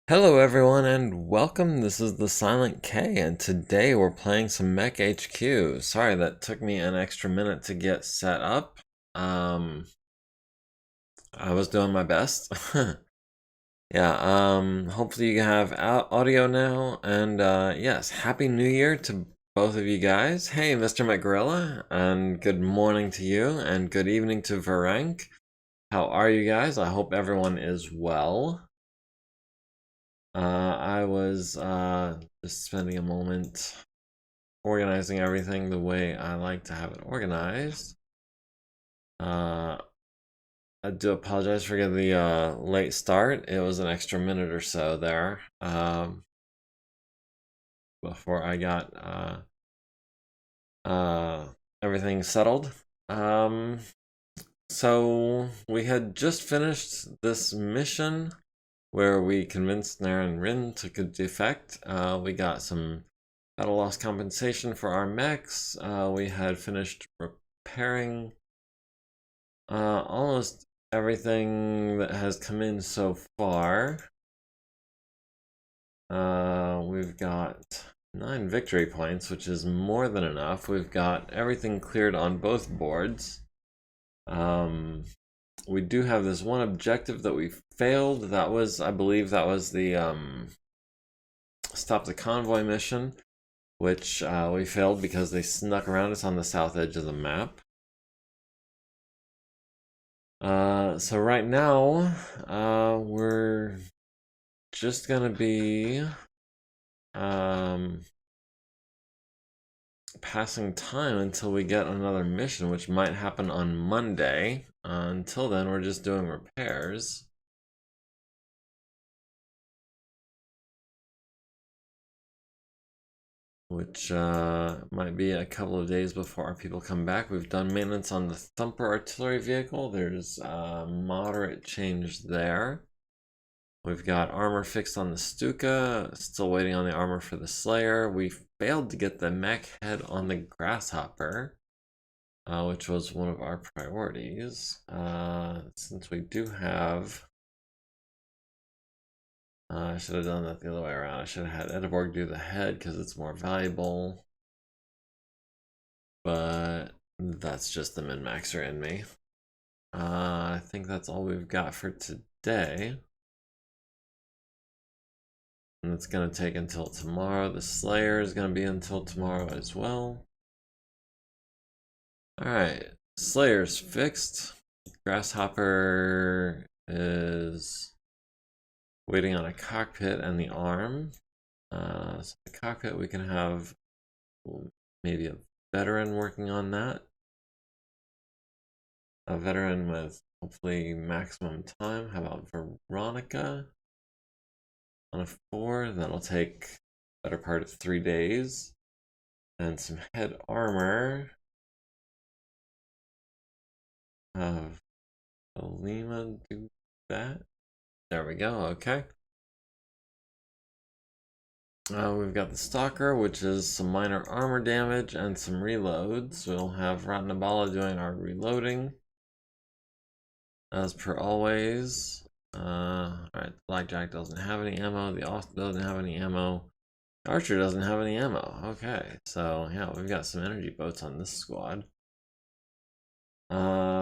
Hello everyone and welcome. This is the Silent K and today we're playing some MekHQ. Sorry that took me an extra minute to get set up. I was doing my best. Hopefully you have audio now and yes, Happy New Year to both of you guys. Hey Mr. McGorilla, and good morning to you and good evening to Varenk. How are you guys? I hope everyone is well. I was just spending a moment organizing everything the way I like to have it organized. I do apologize for the late start. It was an extra minute or so there before I got everything settled. So we had just finished this mission where we convinced Nair and Rin to defect. We got some battle loss compensation for our mechs. We had finished repairing almost everything that has come in so far. We've got 9 victory points, which is more than enough. We've got everything cleared on both boards. We do have this one objective that we failed. That was, I believe, that was the stop the convoy mission, which we failed because they snuck around us on the south edge of the map. So right now, we're just gonna be passing time until we get another mission, which might happen on Monday. Until then, we're just doing repairs. Which might be a couple of days before our people come back. We've done maintenance on the Thumper artillery vehicle. There's moderate change there. We've got armor fixed on the Stuka, still waiting on the armor for the Slayer. We failed to get the mech head on the Grasshopper, which was one of our priorities. Since we do have... I should have done that the other way around. I should have had Edinburgh do the head because it's more valuable. But that's just the min-maxer in me. I think that's all we've got for today. And it's going to take until tomorrow. The Slayer is going to be until tomorrow as well. Alright, Slayer's fixed. Grasshopper is waiting on a cockpit and the arm. So the cockpit, we can have maybe a veteran working on that. A veteran with hopefully maximum time. How about Veronica? On a 4, that'll take the better part of 3 days. And some head armor. Lima do that. There we go, okay. We've got the Stalker, which is some minor armor damage and some reloads. We'll have Ratnabala doing our reloading. As per always. Alright, Blackjack doesn't have any ammo. The Austin doesn't have any ammo. Archer doesn't have any ammo. Okay, so yeah, we've got some energy boats on this squad.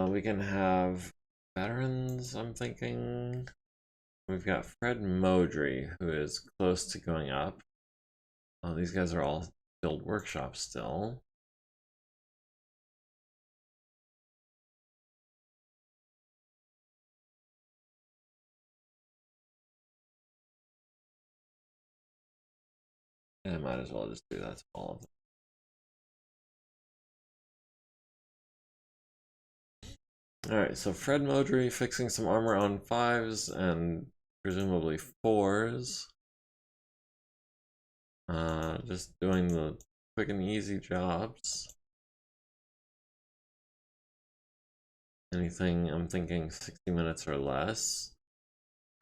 We can have veterans, I'm thinking. We've got Fred Modry, who is close to going up. Oh, these guys are all build workshops still. And I might as well just do that to all of them. Alright, so Fred Modry fixing some armor on 5s and presumably 4s. Just doing the quick and easy jobs. Anything, I'm thinking 60 minutes or less.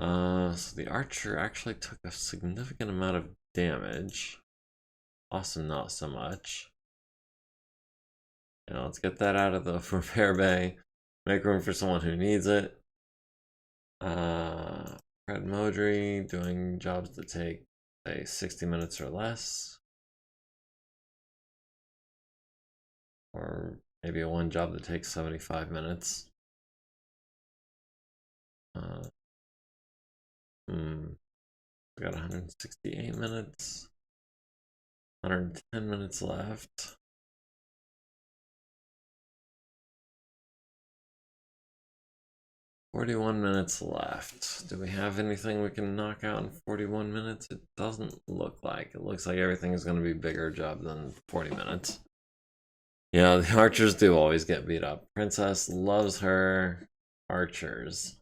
So the Archer actually took a significant amount of damage. Awesome, not so much. You know, let's get that out of the repair bay. Make room for someone who needs it. Fred Modry doing jobs that take, say, 60 minutes or less. Or maybe one job that takes 75 minutes. We got 168 minutes. 110 minutes left. 41 minutes left. Do we have anything we can knock out in 41 minutes? It doesn't look like. It looks like everything is going to be a bigger job than 40 minutes. Yeah, the archers do always get beat up. Princess loves her archers.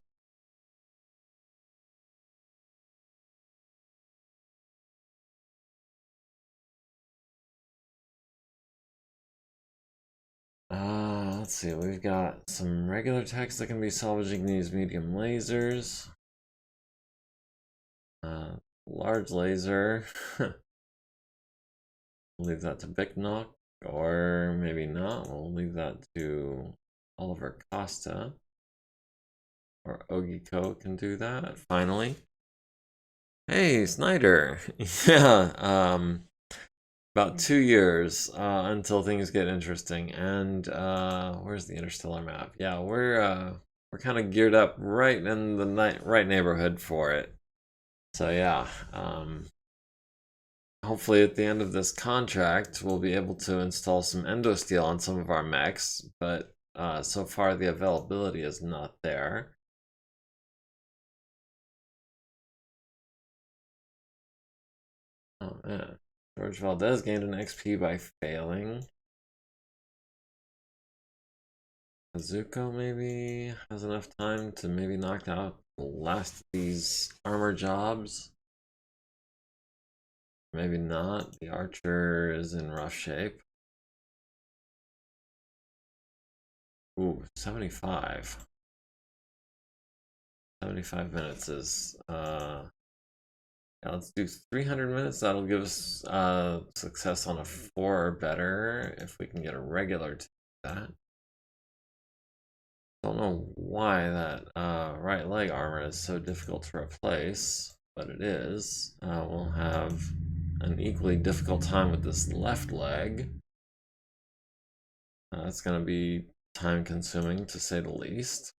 Let's see. We've got some regular text that can be salvaging these medium lasers. Large laser. Leave that to Bicknock, or maybe not. We'll leave that to Oliver Costa. Or Ogiko can do that, finally. Hey, Snyder! Yeah, about 2 years until things get interesting. And where's the interstellar map? Yeah, we're kind of geared up right in the right neighborhood for it. So yeah, hopefully at the end of this contract, we'll be able to install some endosteel on some of our mechs, but so far the availability is not there. Oh man, George Valdez gained an XP by failing. Azuko maybe has enough time to maybe knock out the last of these armor jobs. Maybe not. The archer is in rough shape. Ooh, 75. 75 minutes is yeah, let's do 300 minutes. That'll give us success on a 4 or better if we can get a regular to do that. Don't know why that right leg armor is so difficult to replace, but it is. We'll have an equally difficult time with this left leg. It's going to be time consuming to say the least.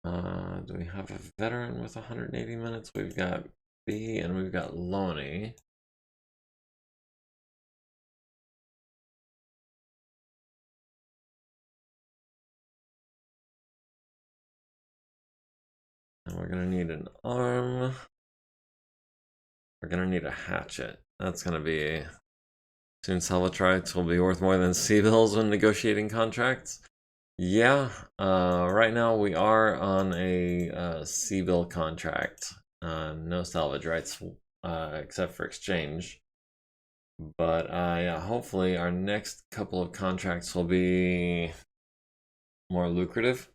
Do we have a veteran with 180 minutes? We've got B and we've got Loney. And we're gonna need an arm. We're gonna need a hatchet. That's gonna be soon. Salvatrites will be worth more than sea bills when negotiating contracts. Yeah, right now we are on a sea bill contract. No salvage rights except for exchange. But yeah, hopefully our next couple of contracts will be more lucrative.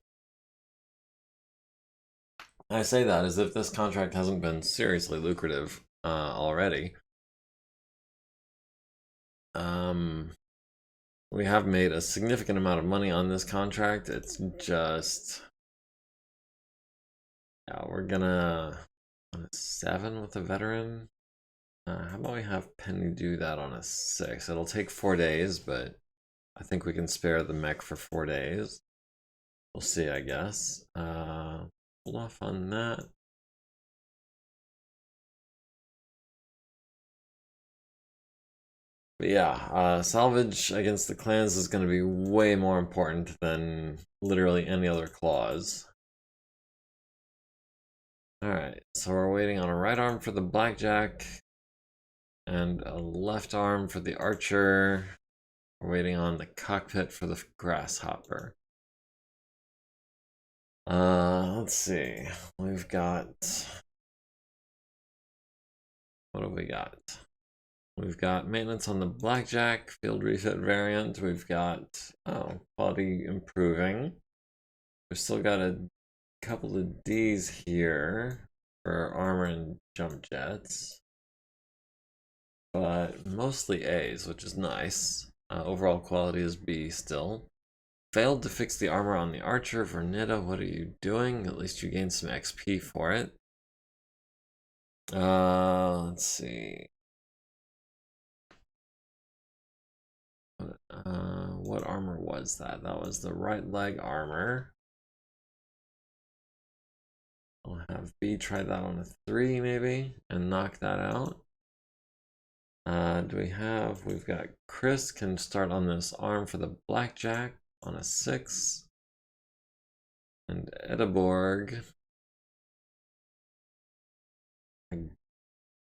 I say that as if this contract hasn't been seriously lucrative already. We have made a significant amount of money on this contract. It's just, yeah, we're gonna on a 7 with a veteran. How about we have Penny do that on a 6? It'll take 4 days, but I think we can spare the mech for 4 days. We'll see, I guess. Hold off on that. But yeah, salvage against the clans is going to be way more important than literally any other clause. Alright, so we're waiting on a right arm for the blackjack and a left arm for the archer. We're waiting on the cockpit for the grasshopper. Let's see. We've got... What have we got? We've got maintenance on the blackjack, field refit variant. We've got, oh, quality improving. We've still got a couple of D's here for armor and jump jets. But mostly A's, which is nice. Overall quality is B still. failed to fix the armor on the archer. Vernita, what are you doing? At least you gained some XP for it. Let's see. What armor was that? That was the right leg armor. I'll have B try that on a 3 maybe and knock that out. We've got Chris can start on this arm for the blackjack on a 6. And Edeborg, I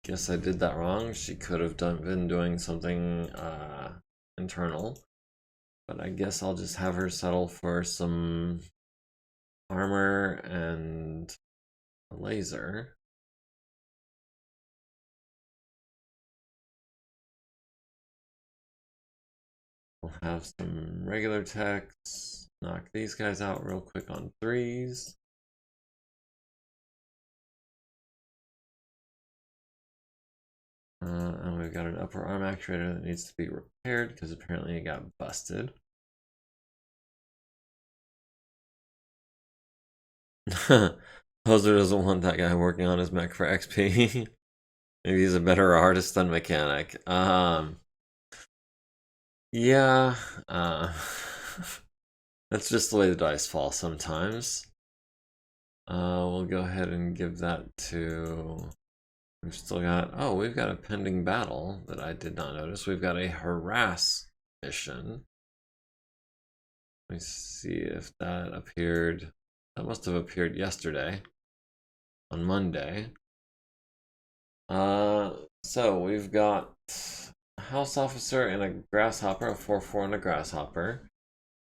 guess I did that wrong. She could have been doing something internal. But I guess I'll just have her settle for some armor and a laser. We'll have some regular techs. Knock these guys out real quick on 3s. And we've got an upper arm actuator that needs to be repaired because apparently it got busted. Hoser doesn't want that guy working on his mech for XP. Maybe he's a better artist than mechanic. Yeah. That's just the way the dice fall sometimes. We'll go ahead and give that to... We've still got... Oh, we've got a pending battle that I did not notice. We've got a harass mission. Let me see if that appeared... That must have appeared yesterday. On Monday. So we've got a house officer and a grasshopper, a 4/4 and a grasshopper.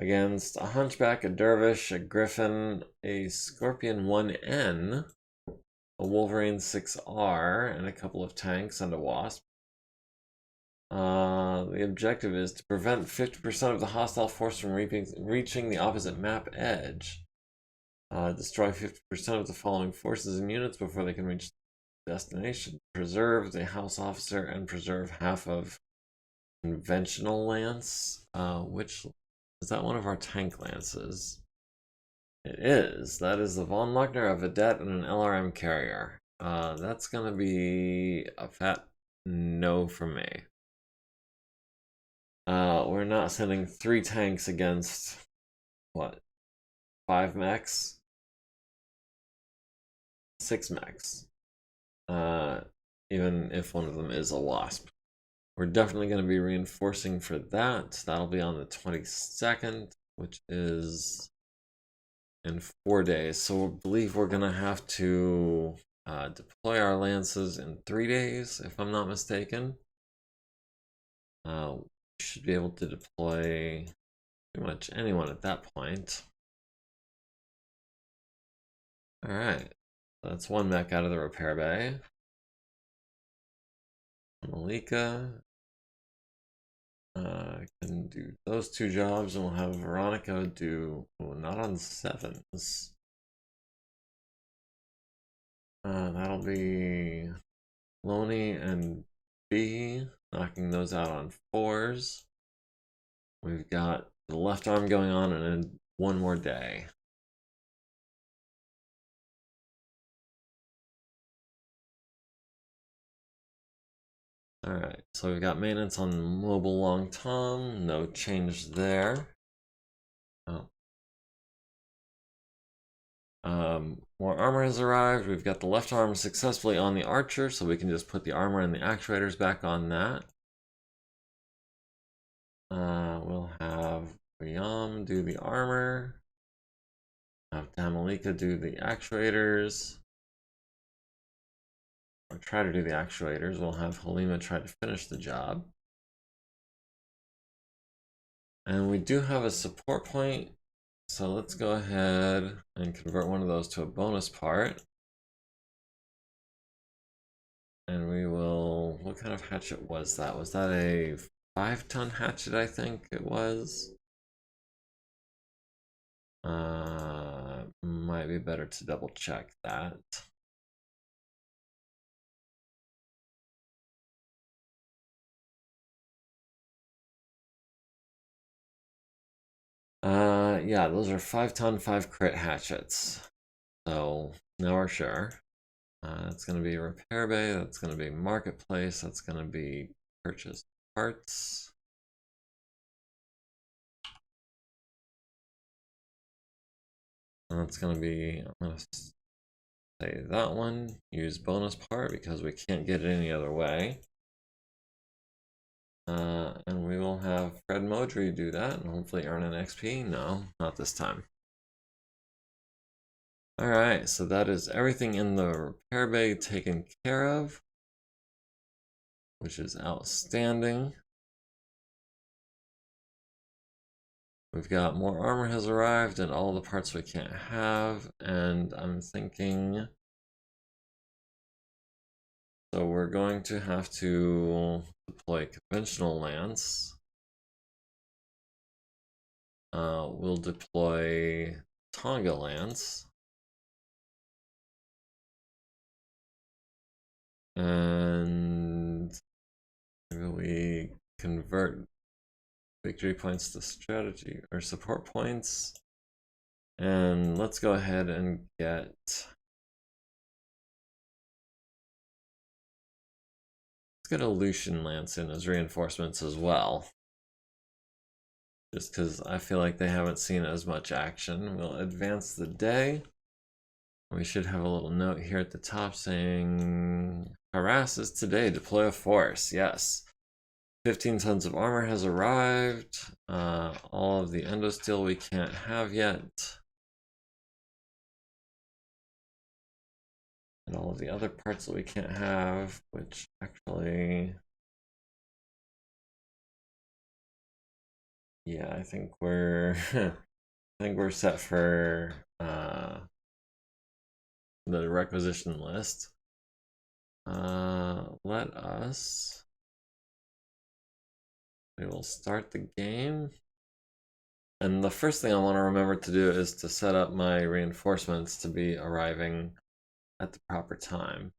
Against a hunchback, a dervish, a griffin, a scorpion 1N, a wolverine 6R, and a couple of tanks and a wasp. The objective is to prevent 50% of the hostile force from reaching the opposite map edge. Destroy 50% of the following forces and units before they can reach the destination. Preserve the house officer and preserve half of conventional lance. Which is that one of our tank lances? It is. That is the Von Luckner, a Vedette, and an LRM carrier. That's gonna be a fat no from me. We're not sending 3 tanks against what? 5 mechs? 6 mechs. Even if one of them is a wasp. We're definitely going to be reinforcing for that. That'll be on the 22nd, which is in 4 days. So I believe we're going to have to deploy our lances in 3 days, if I'm not mistaken. We should be able to deploy pretty much anyone at that point. Alright, that's 1 mech out of the repair bay. Malika can do those 2 jobs, and we'll have Veronica do, not on 7s. That'll be Loney and B, knocking those out on 4s. We've got the left arm going on in 1 more day. Alright, so we've got maintenance on mobile long tom, no change there. Oh. More armor has arrived. We've got the left arm successfully on the archer, so we can just put the armor and the actuators back on that. We'll have Riyam do the armor. Have Damalika do the actuators. Or try to do the actuators. We'll have Halima try to finish the job. And we do have a support point, so let's go ahead and convert one of those to a bonus part. And we will, what kind of hatchet was that? Was that a 5-ton hatchet, I think it was? Might be better to double check that. Yeah, those are 5-ton, 5 crit hatchets. So now we're sure. That's going to be repair bay. That's going to be marketplace. That's going to be purchase parts. And that's going to be, I'm going to say that one. Use bonus part because we can't get it any other way. And we will have Fred Modry do that and hopefully earn an XP. No, not this time. Alright, so that is everything in the repair bay taken care of, which is outstanding. We've got more armor has arrived and all the parts we can't have, and I'm thinking, so we're going to have to deploy conventional lance. We'll deploy Tonga lance. And maybe we convert victory points to strategy or support points. And let's go ahead and get a Lucian lance in as reinforcements as well. Just because I feel like they haven't seen as much action. We'll advance the day. We should have a little note here at the top saying harasses today, deploy a force. Yes. 15 tons of armor has arrived. All of the endosteel we can't have yet. And all of the other parts that we can't have, which actually, yeah, I think we're set for the requisition list. We will start the game. And the first thing I want to remember to do is to set up my reinforcements to be arriving at the proper time.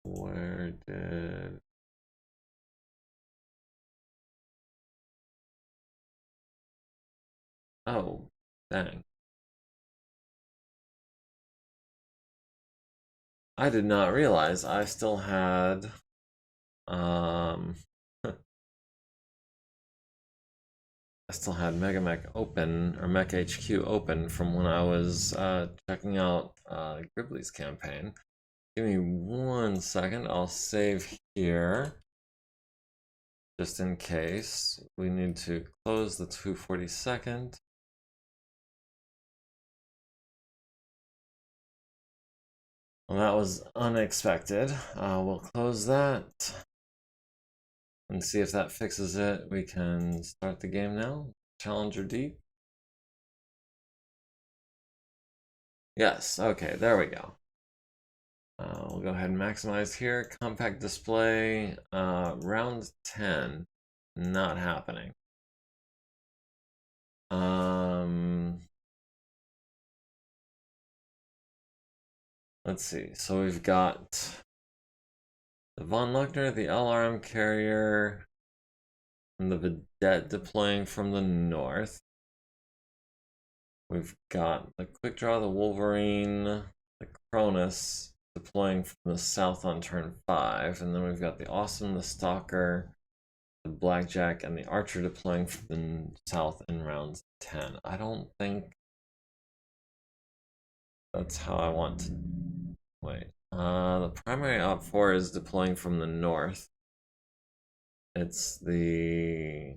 Where did... Oh, dang. I did not realize I still had I still had MegaMek open, or MekHQ open from when I was checking out Gribbly's campaign. Give me 1 second, I'll save here. Just in case. We need to close the 242nd. Well, that was unexpected. We'll close that. And see if that fixes it. We can start the game now. Challenger deep. Yes, okay, there we go. We'll go ahead and maximize here. Compact display, round 10, not happening. Let's see, so we've got the Von Luckner, the LRM carrier, and the Vedette deploying from the north. We've got the Quick Draw, the Wolverine, the Cronus deploying from the south on turn 5, and then we've got the Awesome, the Stalker, the Blackjack, and the Archer deploying from the south in round 10. I don't think that's how I want to... Wait. The primary op 4 is deploying from the north. It's the...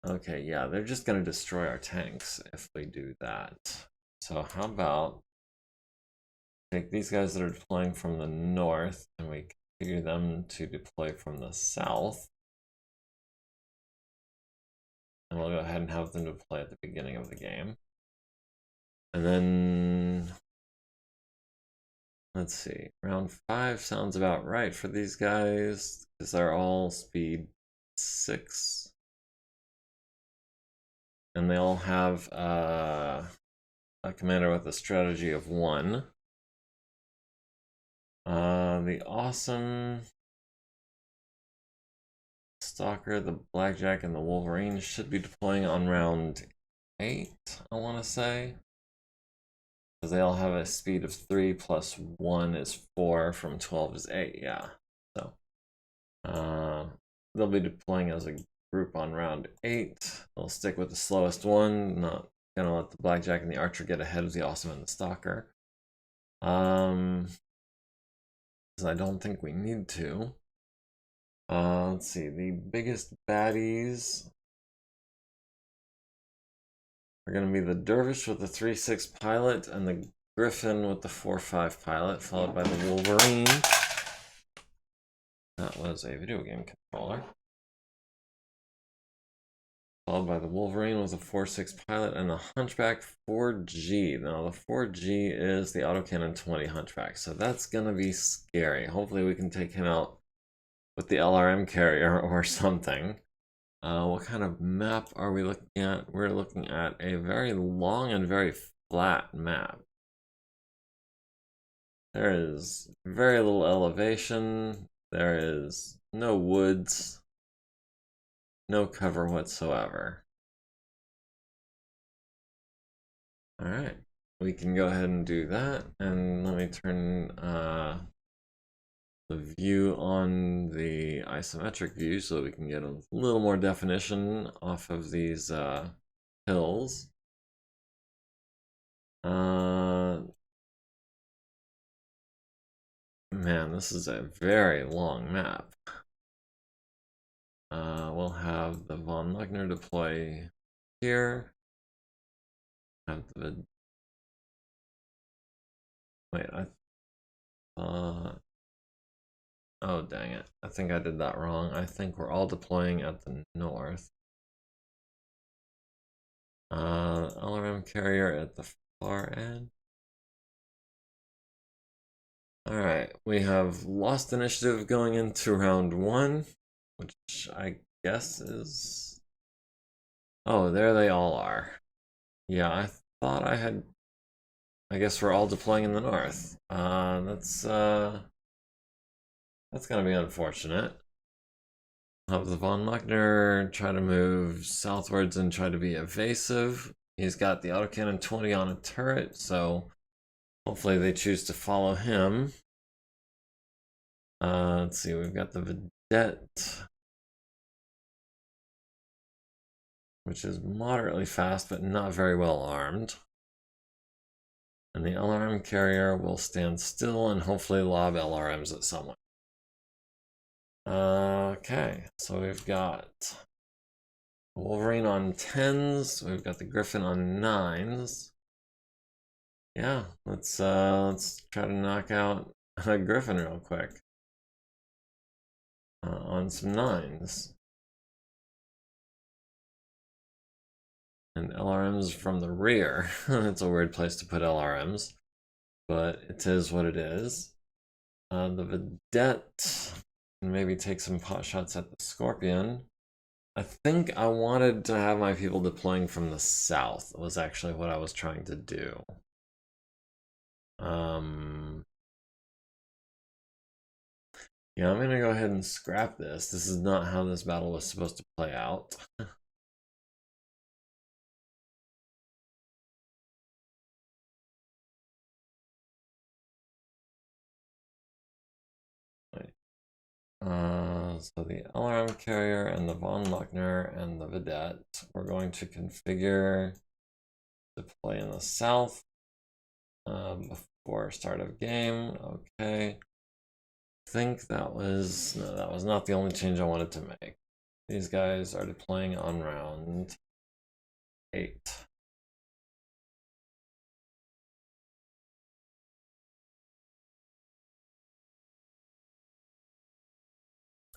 Okay, yeah, they're just going to destroy our tanks if we do that. So how about take these guys that are deploying from the north and we configure them to deploy from the south. And we'll go ahead and have them deploy at the beginning of the game. And then, let's see, round 5 sounds about right for these guys, because they're all speed 6. And they all have a commander with a strategy of 1. The Awesome Stalker, the Blackjack, and the Wolverine should be deploying on round 8, I want to say. Because they all have a speed of 3 plus 1 is 4 from 12 is 8, yeah. So they'll be deploying as a group on round 8. They'll stick with the slowest one, not gonna let the Blackjack and the Archer get ahead of the Awesome and the Stalker. Because I don't think we need to. Let's see, the biggest baddies are going to be the Dervish with the 3-6 pilot and the Griffin with the 4-5 pilot, followed by the Wolverine. That was a video game controller. Followed by the Wolverine with a 4-6 pilot and the Hunchback 4G. Now the 4G is the Autocannon 20 Hunchback, so that's going to be scary. Hopefully we can take him out with the LRM carrier or something. What kind of map are we looking at? We're looking at a very long and very flat map. There is very little elevation. There is no woods. No cover whatsoever. Alright, we can go ahead and do that. And let me turn the view on the isometric view so that we can get a little more definition off of these hills. Man, this is a very long map. We'll have the von Luckner deploy here. Have the wait, oh dang it. I think I did that wrong. I think we're all deploying at the north. LRM carrier at the far end. Alright, we have lost initiative going into round 1, which I guess is... Oh, there they all are. Yeah, I thought I had... I guess we're all deploying in the north. That's gonna be unfortunate. Have the von Luckner try to move southwards and try to be evasive. He's got the Autocannon 20 on a turret, so hopefully they choose to follow him. Let's see, we've got the Vedette, which is moderately fast but not very well armed. And the LRM carrier will stand still and hopefully lob LRMs at someone. Okay, so we've got Wolverine on 10s, we've got the Griffin on 9s. Yeah, let's try to knock out a Griffin real quick. On some 9s. And LRMs from the rear. It's a weird place to put LRMs, but it is what it is. The Vedette can maybe take some pot shots at the Scorpion. I think I wanted to have my people deploying from the south. Was actually what I was trying to do. Yeah, I'm gonna go ahead and scrap this. This is not how this battle was supposed to play out. So the LRM carrier and the von Luckner and the Vedette, we're going to configure deploy in the south before start of game. Okay. I think that was, no, that was not the only change I wanted to make. These guys are deploying on round 8.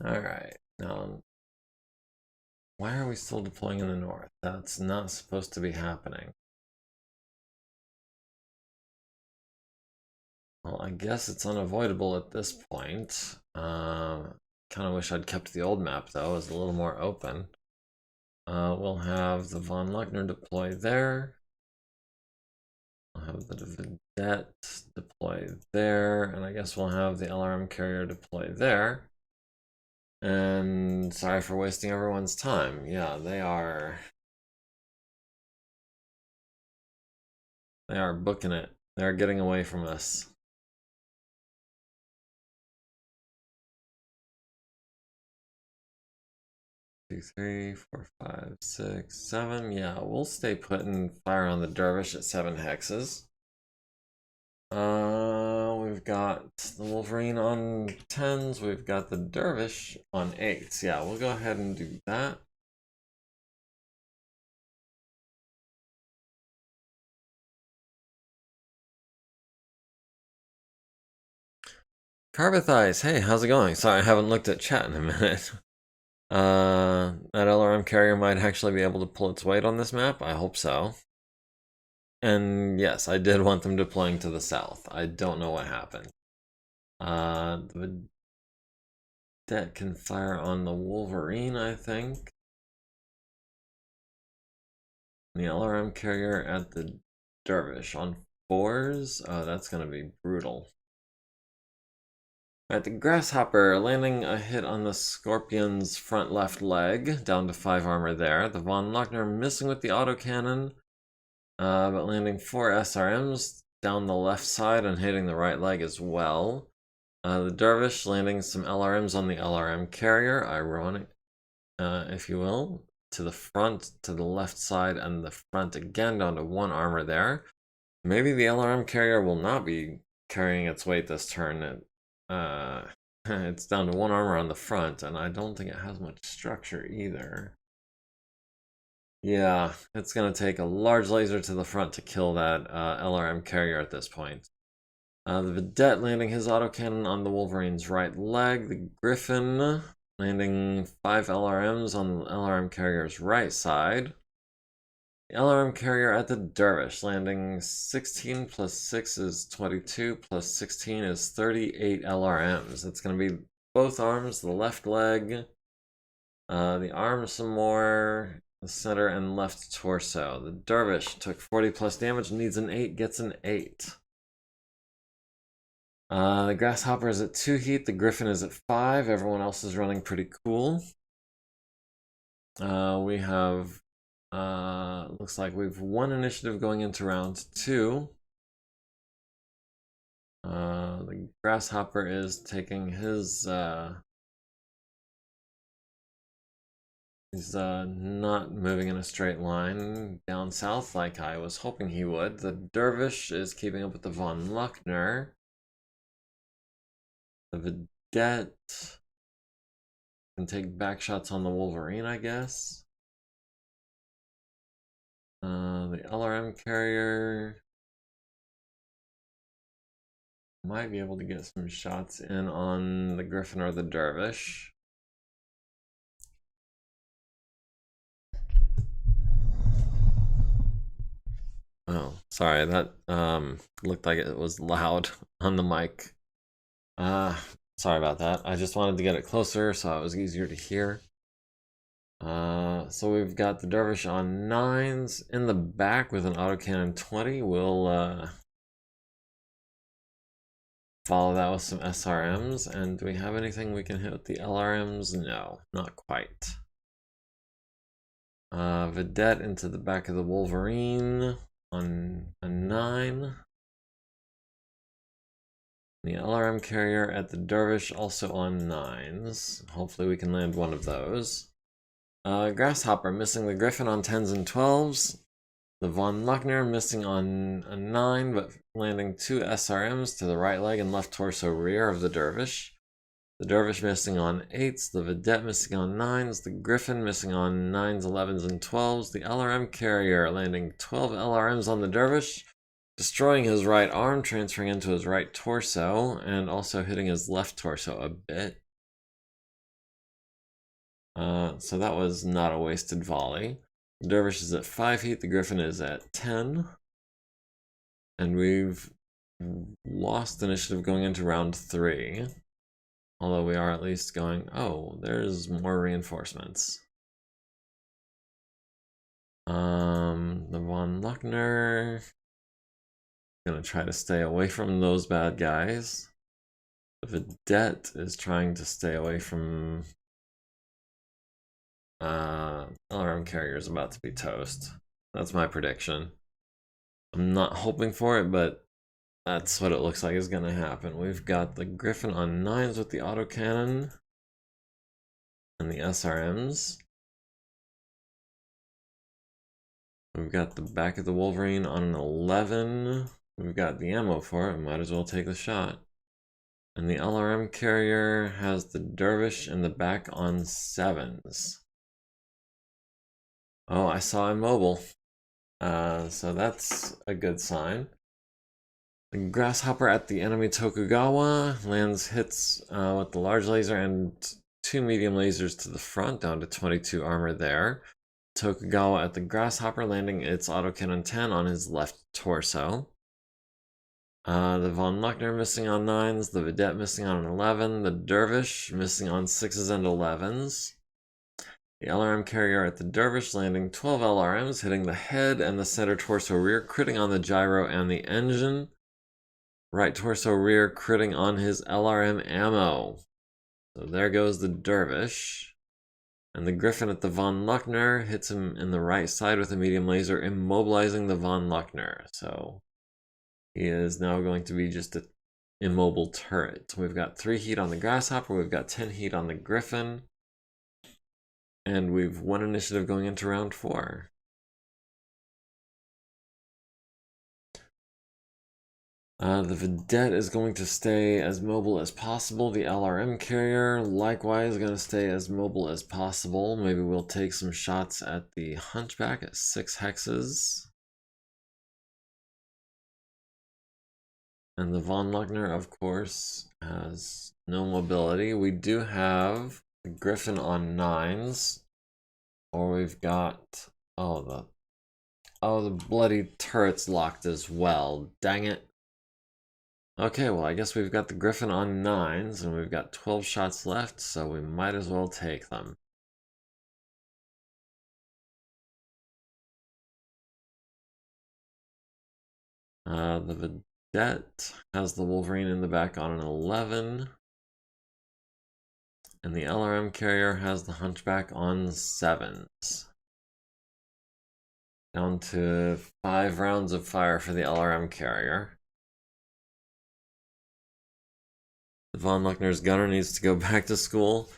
Alright, now, why are we still deploying in the north? That's not supposed to be happening. Well, I guess it's unavoidable at this point. Kind of wish I'd kept the old map, though. It was a little more open. We'll have the von Luckner deploy there. We'll have the Vedette deploy there. And I guess we'll have the LRM carrier deploy there. And sorry for wasting everyone's time. Yeah, they are booking it. They're getting away from us. Two, three, four, five, six, seven. Yeah, we'll stay put and fire on the dervish at 7 hexes. We've got the Wolverine on 10s. We've got the dervish on 8s. Yeah, we'll go ahead and do that. Carbothize, hey, how's it going? Sorry, I haven't looked at chat in a minute. That LRM carrier might actually be able to pull its weight on this map. I hope so. And yes, I did want them deploying to the south. I don't know what happened. The Vedette can fire on the Wolverine, I think. The LRM carrier at the dervish on 4s. Oh, that's gonna be brutal. Alright, the Grasshopper landing a hit on the Scorpion's front left leg, down to 5 armor there. The Von Lochner missing with the autocannon, but landing 4 SRMs down the left side and hitting the right leg as well. The Dervish landing some LRMs on the LRM carrier, ironic, if you will, to the front, to the left side, and the front again down to 1 armor there. Maybe the LRM carrier will not be carrying its weight this turn. It's down to 1 armor on the front, and I don't think it has much structure either. Yeah, it's gonna take a large laser to the front to kill that LRM carrier at this point. The Vedette landing his autocannon on the Wolverine's right leg. The Griffin landing 5 LRMs on the LRM carrier's right side. The LRM carrier at the Dervish landing 16 plus 6 is 22 plus 16 is 38 LRMs. It's going to be both arms, the left leg, the arm some more, the center and left torso. The Dervish took 40 plus damage, needs an 8, gets an 8. The Grasshopper is at 2 heat, the Griffin is at 5, everyone else is running pretty cool. We have, looks like we've 1 initiative going into round 2. The Grasshopper is taking his, he's not moving in a straight line down south like I was hoping he would. The Dervish is keeping up with the Von Lochner. The Vedette can take back shots on the Wolverine, I guess. The LRM carrier might be able to get some shots in on the Griffin or the Dervish. Oh, sorry, that looked like it was loud on the mic. Sorry about that. I just wanted to get it closer so it was easier to hear. So we've got the Dervish on 9s in the back with an autocannon 20. We'll follow that with some SRMs. And do we have anything we can hit with the LRMs? No, not quite. Vedette into the back of the Wolverine on a 9. The LRM carrier at the Dervish also on 9s. Hopefully we can land one of those. Grasshopper missing the Griffin on 10s and 12s. The Von Lochner missing on a 9, but landing 2 SRMs to the right leg and left torso rear of the Dervish. The Dervish missing on 8s, the Vedette missing on 9s, the Griffin missing on 9s, 11s, and 12s. The LRM carrier landing 12 LRMs on the Dervish, destroying his right arm, transferring into his right torso, and also hitting his left torso a bit. So that was not a wasted volley. The Dervish is at 5 heat, the Griffin is at 10. And we've lost initiative going into round 3. Although we are at least going, oh, there's more reinforcements. The Von Lochner gonna try to stay away from those bad guys. The Vedette is trying to stay away from LRM carrier is about to be toast. That's my prediction. I'm not hoping for it, but that's what it looks like is going to happen. We've got the Griffin on 9s with the autocannon and the SRMs. We've got the back of the Wolverine on an 11. We've got the ammo for it. Might as well take the shot. And the LRM carrier has the Dervish in the back on 7s. Oh, I saw immobile. So that's a good sign. The Grasshopper at the enemy Tokugawa lands hits with the large laser and 2 medium lasers to the front, down to 22 armor there. Tokugawa at the Grasshopper, landing its autocannon 10 on his left torso. The Von Luckner missing on 9s, the Vedette missing on an 11, the Dervish missing on 6s and 11s. The LRM carrier at the Dervish, landing 12 LRMs, hitting the head and the center torso rear, critting on the gyro and the engine. Right torso rear, critting on his LRM ammo. So there goes the Dervish. And the Griffin at the Von Luckner hits him in the right side with a medium laser, immobilizing the Von Luckner. So he is now going to be just an immobile turret. We've got 3 heat on the Grasshopper, we've got 10 heat on the Griffin. And we've 1 initiative going into round 4. The Vedette is going to stay as mobile as possible. The LRM carrier, likewise, going to stay as mobile as possible. Maybe we'll take some shots at the Hunchback at 6 hexes. And the Von Luckner, of course, has no mobility. We do have the Griffin on 9s. Or we've got... Oh, the bloody turret's locked as well. Dang it. Okay, well, I guess we've got the Griffin on 9s, and we've got 12 shots left, so we might as well take them. The Vedette has the Wolverine in the back on an 11. And the LRM carrier has the Hunchback on 7s. Down to 5 rounds of fire for the LRM carrier. The Von Luckner's gunner needs to go back to school.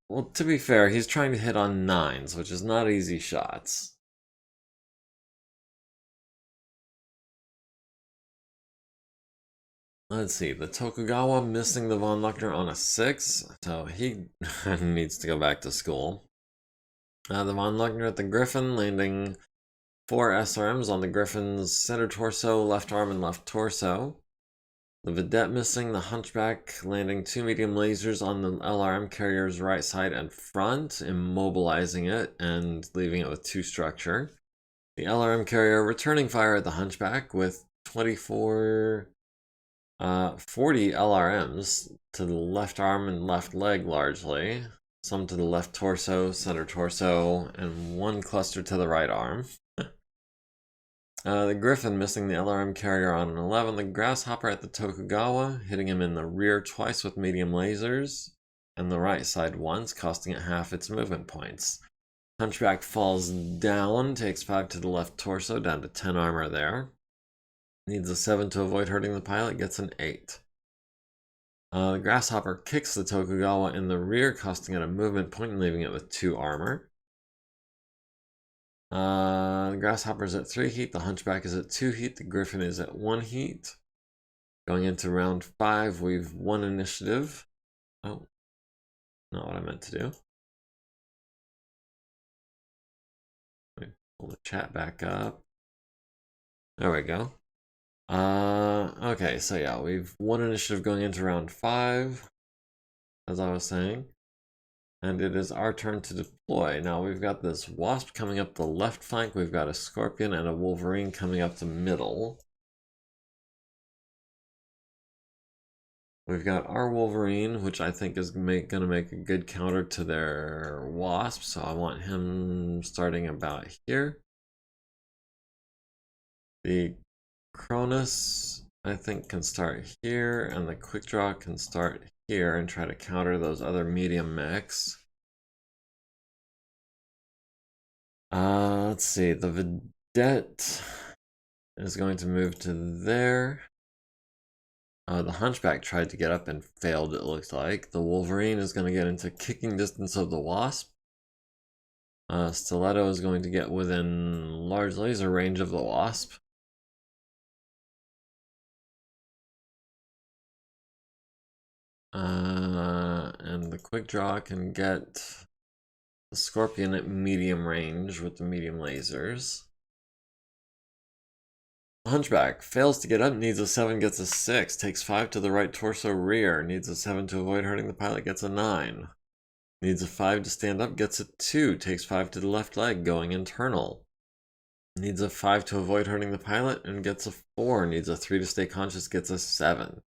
Well, to be fair, he's trying to hit on 9s, which is not easy shots. Let's see, the Tokugawa missing the Von Luckner on a 6, so he needs to go back to school. The Von Luckner at the Griffin, landing 4 SRMs on the Griffin's center torso, left arm, and left torso. The Vedette missing, the Hunchback landing 2 medium lasers on the LRM carrier's right side and front, immobilizing it and leaving it with 2 structure. The LRM carrier returning fire at the Hunchback with 40 LRMs to the left arm and left leg largely. Some to the left torso, center torso, and 1 cluster to the right arm. The Griffin missing the LRM carrier on an 11. The Grasshopper at the Tokugawa, hitting him in the rear twice with medium lasers, and the right side once, costing it half its movement points. Hunchback falls down, takes 5 to the left torso, down to 10 armor there. Needs a 7 to avoid hurting the pilot, gets an 8. The Grasshopper kicks the Tokugawa in the rear, costing it a movement point and leaving it with 2 armor. The Grasshopper's at 3 heat, the Hunchback is at 2 heat, the Griffin is at 1 heat. Going into round 5, we've 1 initiative. Oh, not what I meant to do. Let me pull the chat back up. There we go. Okay, so yeah, we've 1 initiative going into round 5, as I was saying. And it is our turn to deploy. Now we've got this Wasp coming up the left flank, we've got a Scorpion and a Wolverine coming up the middle. We've got our Wolverine, which I think is gonna make a good counter to their Wasp, so I want him starting about here. The Cronus, I think, can start here, and the Quick Draw can start here and try to counter those other medium mechs. Let's see. The Vedette is going to move to there. The Hunchback tried to get up and failed, it looks like. The Wolverine is going to get into kicking distance of the Wasp. Stiletto is going to get within large laser range of the Wasp. And the Quick Draw can get the Scorpion at medium range with the medium lasers. Hunchback fails to get up, needs a 7, gets a 6, takes 5 to the right torso rear, needs a 7 to avoid hurting the pilot, gets a 9. Needs a 5 to stand up, gets a 2, takes 5 to the left leg, going internal. Needs a 5 to avoid hurting the pilot, and gets a 4. Needs a 3 to stay conscious, gets a 7.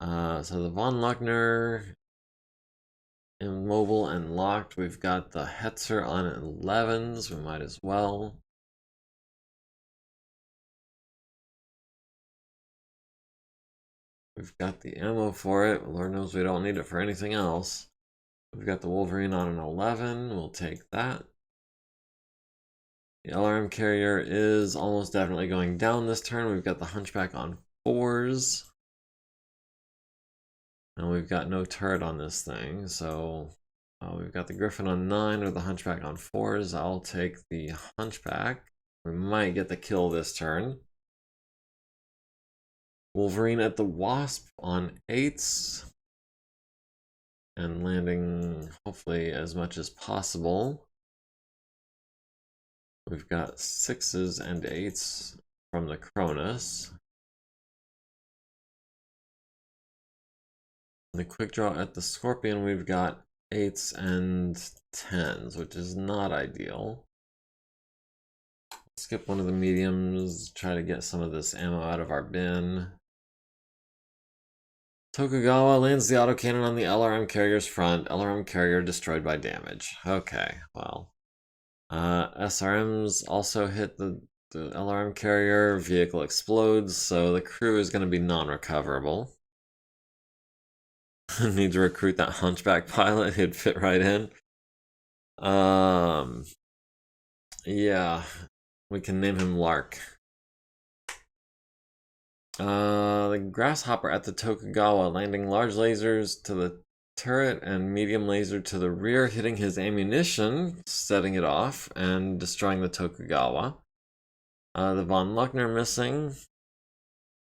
So the Von Luckner, immobile and locked. We've got the Hetzer on 11s, we might as well. We've got the ammo for it. Lord knows we don't need it for anything else. We've got the Wolverine on an 11. We'll take that. The LRM carrier is almost definitely going down this turn. We've got the Hunchback on 4s. And we've got no turret on this thing. So we've got the Griffin on 9 or the Hunchback on 4s. I'll take the Hunchback. We might get the kill this turn. Wolverine at the Wasp on 8s. And landing hopefully as much as possible. We've got 6s and 8s from the Cronus. The Quick Draw at the Scorpion, we've got 8s and 10s, which is not ideal. Skip one of the mediums, try to get some of this ammo out of our bin. Tokugawa lands the autocannon on the LRM carrier's front. LRM carrier destroyed by damage. Okay, well. SRMs also hit the LRM carrier. Vehicle explodes, so the crew is going to be non-recoverable. Need to recruit that Hunchback pilot. He'd fit right in. Yeah, we can name him Lark. The Grasshopper at the Tokugawa, landing large lasers to the turret and medium laser to the rear, hitting his ammunition, setting it off, and destroying the Tokugawa. The Von Luckner missing.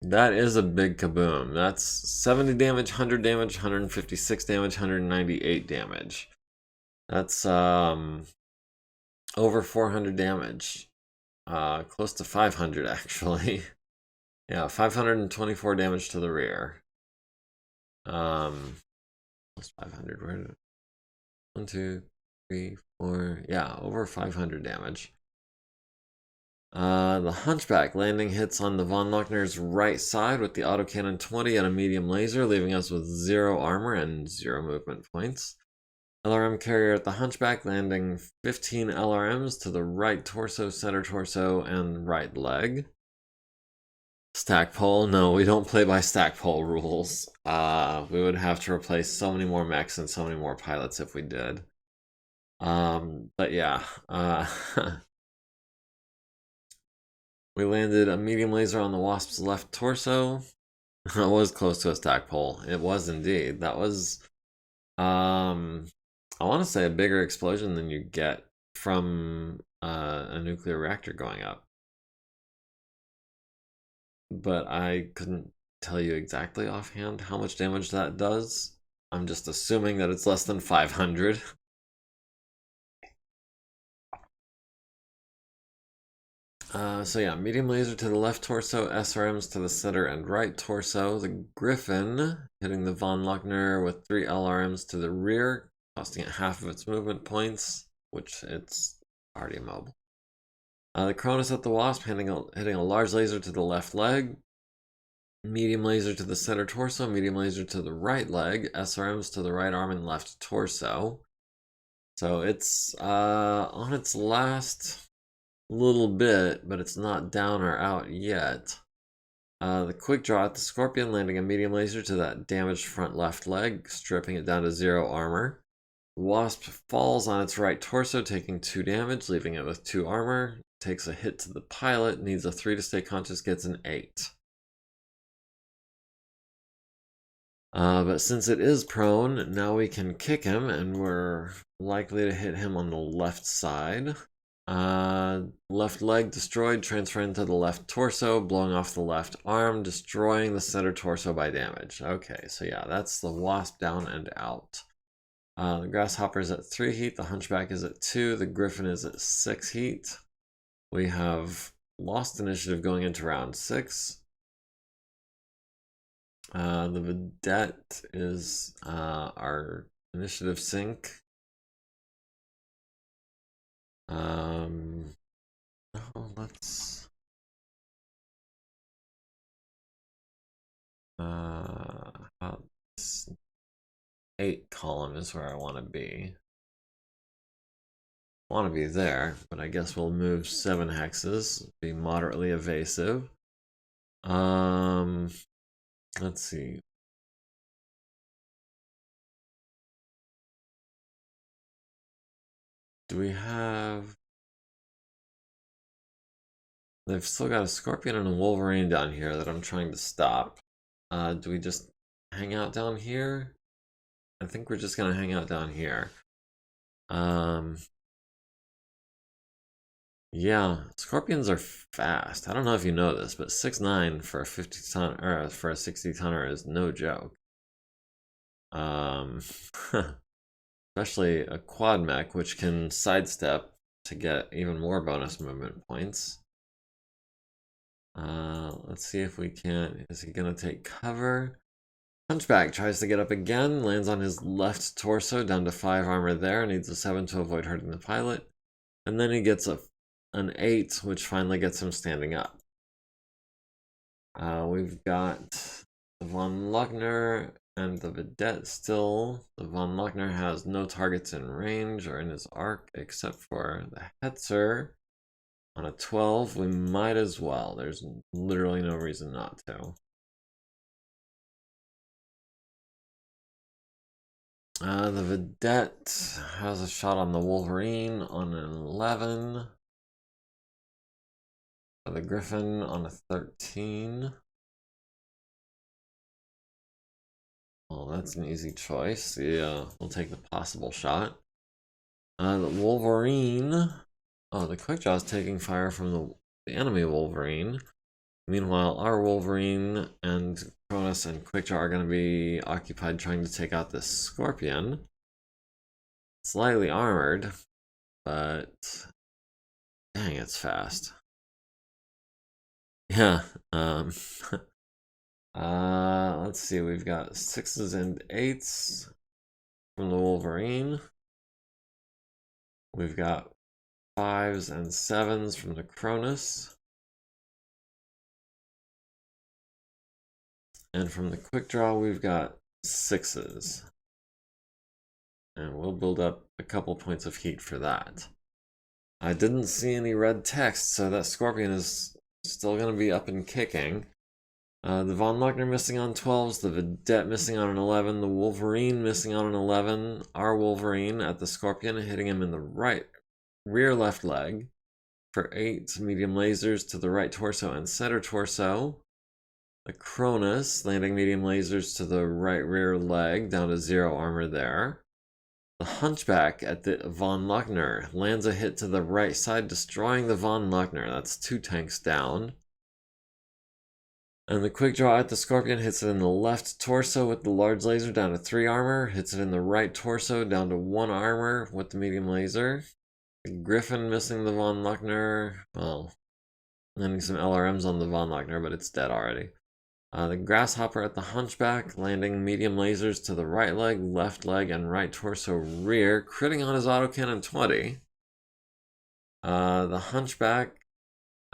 That is a big kaboom. That's 70 damage, 100 damage, 156 damage, 198 damage. That's over 400 damage. Close to 500 actually. Yeah, 524 damage to the rear. Plus 500. Where did it? 1, 2, 3, 4. Yeah, over 500 damage. The Hunchback landing hits on the Von Luckner's right side with the autocannon 20 and a medium laser, leaving us with 0 armor and 0 movement points. LRM carrier at the Hunchback, landing 15 LRMs to the right torso, center torso, and right leg. Stackpole? No, we don't play by stackpole rules. We would have to replace so many more mechs and so many more pilots if we did. But yeah. We landed a medium laser on the Wasp's left torso. It was close to a stackpole. It was indeed. That was, I want to say a bigger explosion than you get from a nuclear reactor going up. But I couldn't tell you exactly offhand how much damage that does. I'm just assuming that it's less than 500. So yeah, medium laser to the left torso, SRMs to the center and right torso. The Griffin hitting the Von Luckner with 3 LRMs to the rear, costing it half of its movement points, which it's already immobile. The Cronus at the Wasp hitting a large laser to the left leg, medium laser to the center torso, medium laser to the right leg, SRMs to the right arm and left torso. So it's on its last little bit, but it's not down or out yet. The Quick Draw at the Scorpion, landing a medium laser to that damaged front left leg, stripping it down to 0 armor. Wasp falls on its right torso, taking 2 damage, leaving it with 2 armor. Takes a hit to the pilot, needs a 3 to stay conscious, gets an 8. But since it is prone, now we can kick him, and we're likely to hit him on the left side. Left leg destroyed, transferring to the left torso, blowing off the left arm, destroying the center torso by damage. Okay, so yeah, that's the Wasp down and out. The Grasshopper is at 3 heat, the Hunchback is at 2, the Griffin is at 6 heat. We have lost initiative going into round 6. The Vedette is our initiative sink. Let's 8 column is where I want to be. Want to be there, but I guess we'll move 7 hexes, be moderately evasive. Let's see. Do we have... They've still got a Scorpion and a Wolverine down here that I'm trying to stop. Do we just hang out down here? I think we're just gonna hang out down here. Yeah, Scorpions are fast. I don't know if you know this, but 6'9" for a 50 ton or for a 60 tonner is no joke. Especially a quad mech, which can sidestep to get even more bonus movement points. Let's see if we can. Is he gonna take cover? Hunchback tries to get up again, lands on his left torso, down to 5 armor there, needs a 7 to avoid hurting the pilot. And then he gets an 8, which finally gets him standing up. We've got the Von Luckner and the Vedette still. The Von Luckner has no targets in range or in his arc except for the Hetzer. On a 12, we might as well. There's literally no reason not to. The Vedette has a shot on the Wolverine on an 11. The Griffin on a 13. Well, that's an easy choice. Yeah, we'll take the possible shot. The Wolverine. Oh, the Quickjaw is taking fire from the enemy Wolverine. Meanwhile, our Wolverine and Cronus and Quickjaw are going to be occupied trying to take out this Scorpion. Slightly armored, but dang, it's fast. Yeah, let's see, we've got 6s and 8s from the Wolverine. We've got 5s and 7s from the Cronus. And from the Quickdraw, we've got 6s. And we'll build up a couple points of heat for that. I didn't see any red text, so that Scorpion is still going to be up and kicking. The Von Luckner missing on 12s, the Vedette missing on an 11, the Wolverine missing on an 11, our Wolverine at the Scorpion hitting him in the rear left leg for 8 medium lasers to the right torso and center torso. The Cronus landing medium lasers to the right rear leg down to 0 armor there. The Hunchback at the Von Luckner lands a hit to the right side, destroying the Von Luckner. That's 2 tanks down. And the Quickdraw at the Scorpion hits it in the left torso with the large laser down to 3 armor. Hits it in the right torso down to 1 armor with the medium laser. The Griffin missing the Von Luckner. Well, landing some LRMs on the Von Luckner, but it's dead already. The Grasshopper at the Hunchback, landing medium lasers to the right leg, left leg, and right torso rear, critting on his autocannon 20. The Hunchback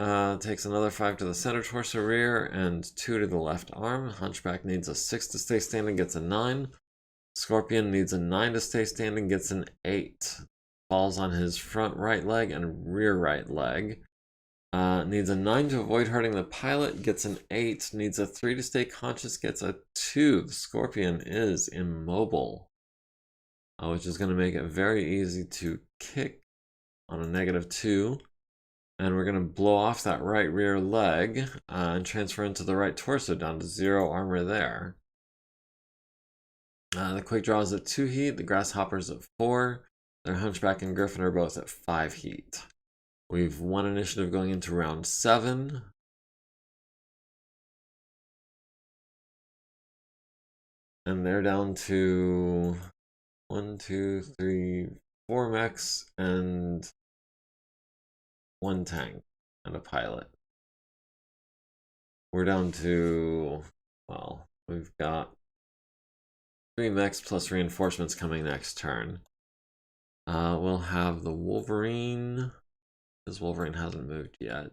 takes another 5 to the center torso rear and 2 to the left arm. Hunchback needs a 6 to stay standing, gets a 9. Scorpion needs a 9 to stay standing, gets an 8. Falls on his front right leg and rear right leg. Needs a 9 to avoid hurting the pilot, gets an 8. Needs a 3 to stay conscious, gets a 2. The Scorpion is immobile. which is going to make it very easy to kick on a -2. And we're going to blow off that right rear leg and transfer into the right torso down to 0 armor there. The quick draw is at 2 heat, the grasshopper's at 4, their hunchback and griffin are both at 5 heat. We've won initiative going into round 7. And they're down to 1, 2, 3, 4 mechs and 1 tank and a pilot. We're down to, well, we've got 3 mechs plus reinforcements coming next turn. We'll have the Wolverine, because Wolverine hasn't moved yet.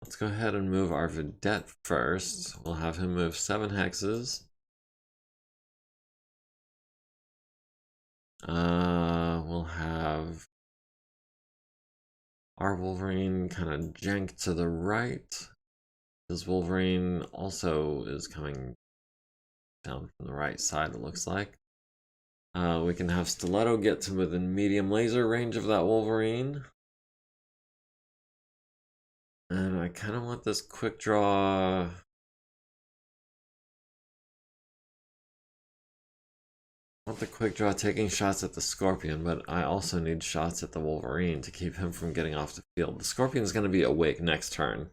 Let's go ahead and move our Vedette first. We'll have him move 7 hexes. We'll have our Wolverine kind of jank to the right. This Wolverine also is coming down from the right side, it looks like. We can have Stiletto get to within medium laser range of that Wolverine. And I kind of want this quick draw. I want the quick draw taking shots at the Scorpion, but I also need shots at the Wolverine to keep him from getting off the field. The Scorpion's going to be awake next turn.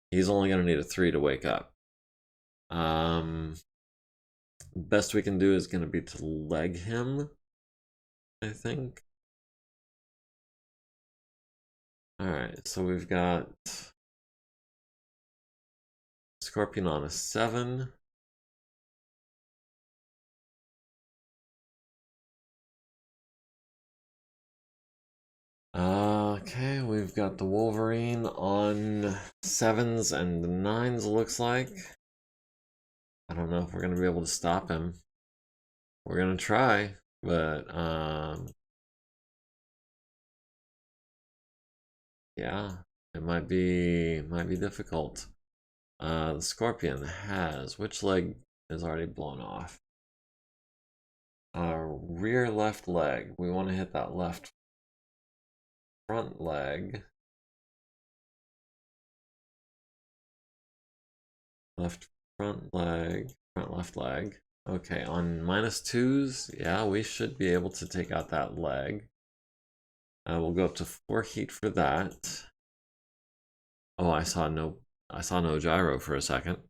He's only going to need a 3 to wake up. Best we can do is going to be to leg him, I think. Alright, so we've got Scorpion on a 7. Okay, we've got the Wolverine on 7s and 9s, looks like. I don't know if we're going to be able to stop him. We're going to try, but yeah, it might be difficult. The Scorpion has, which leg is already blown off? Rear left leg. We want to hit that left front leg. Left front leg, front left leg. Okay, on -2s, yeah, we should be able to take out that leg. We'll go up to 4 heat for that. Oh, I saw no gyro for a second.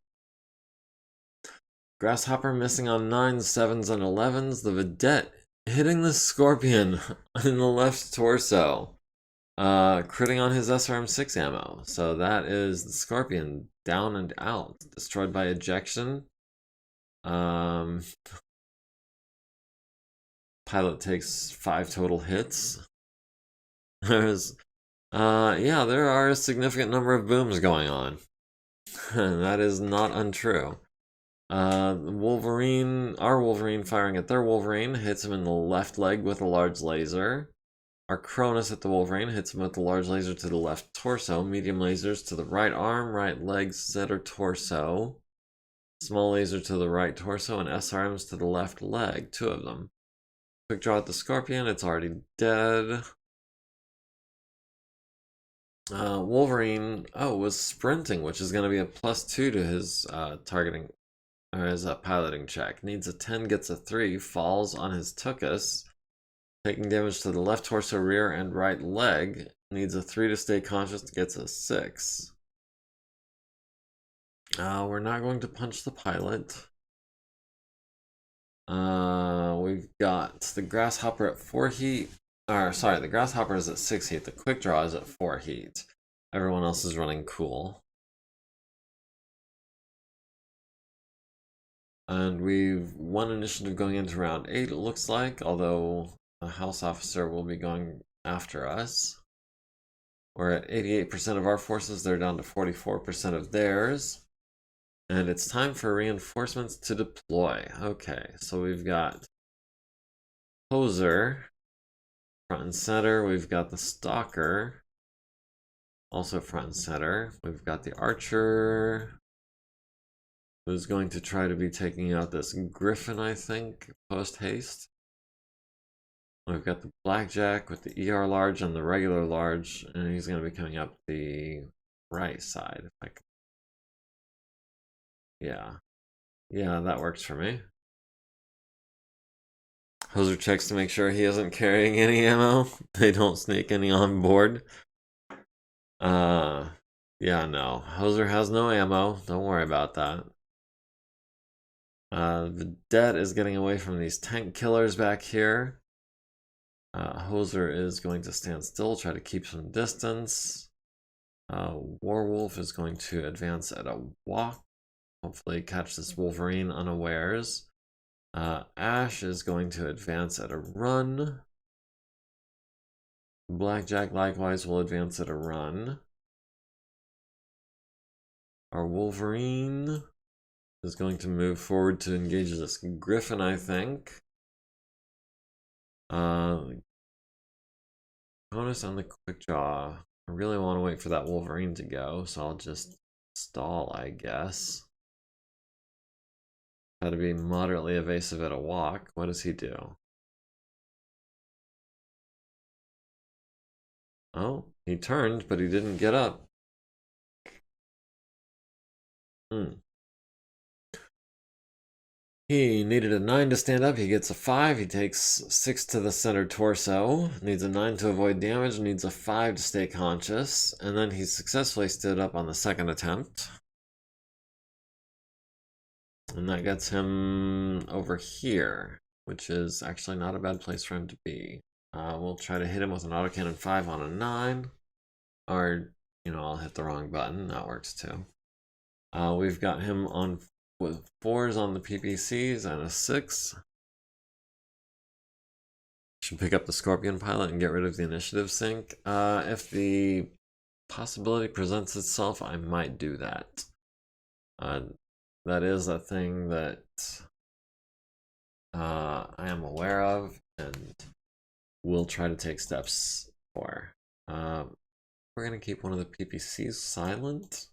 Grasshopper missing on 9s, 7s, and 11s. The Vedette hitting the Scorpion in the left torso. Critting on his SRM6 ammo. So that is the Scorpion down and out. Destroyed by ejection. Pilot takes 5 total hits. There's yeah, there are a significant number of booms going on. That is not untrue. Wolverine, our Wolverine firing at their Wolverine hits him in the left leg with a large laser. Our Cronus at the Wolverine hits him with the large laser to the left torso, medium lasers to the right arm, right leg, center torso, small laser to the right torso, and SRMs to the left leg, 2 of them. Quick draw at the Scorpion, it's already dead. Wolverine, was sprinting, which is going to be a +2 to his targeting, or his piloting check. Needs a 10, gets a 3, falls on his Tuchus. Taking damage to the left torso, rear, and right leg. Needs a 3 to stay conscious, gets a 6. We're not going to punch the pilot. We've got the Grasshopper at 4 heat. Or, sorry, the Grasshopper is at 6 heat. The Quick Draw is at 4 heat. Everyone else is running cool. And we've won initiative going into round 8, it looks like, although a house officer will be going after us. We're at 88% of our forces, they're down to 44% of theirs. And it's time for reinforcements to deploy. Okay, so we've got Poser, front and center. We've got the Stalker, also front and center. We've got the Archer, who's going to try to be taking out this Griffin, I think, post-haste. We've got the blackjack with the ER large and the regular large, and he's going to be coming up the right side. If I can. Yeah. Yeah, that works for me. Hoser checks to make sure he isn't carrying any ammo. They don't sneak any on board. Yeah, no. Hoser has no ammo. Don't worry about that. The debt is getting away from these tank killers back here. Hoser is going to stand still, try to keep some distance. Warwolf is going to advance at a walk. Hopefully catch this Wolverine unawares. Ash is going to advance at a run. Blackjack likewise will advance at a run. Our Wolverine is going to move forward to engage this Griffin, I think. Bonus on the quick draw. I really want to wait for that Wolverine to go, so I'll just stall, I guess. Got to be moderately evasive at a walk. What does he do? Oh, he turned, but he didn't get up. He needed a 9 to stand up. He gets a 5. He takes 6 to the center torso. Needs a 9 to avoid damage. Needs a 5 to stay conscious. And then he successfully stood up on the second attempt. And that gets him over here, which is actually not a bad place for him to be. We'll try to hit him with an autocannon 5 on a 9. Or, you know, I'll hit the wrong button. That works too. We've got him on with 4s on the PPCs and a 6. Should pick up the Scorpion pilot and get rid of the initiative sync. If the possibility presents itself, I might do that. That is a thing that I am aware of and will try to take steps for. We're going to keep one of the PPCs silent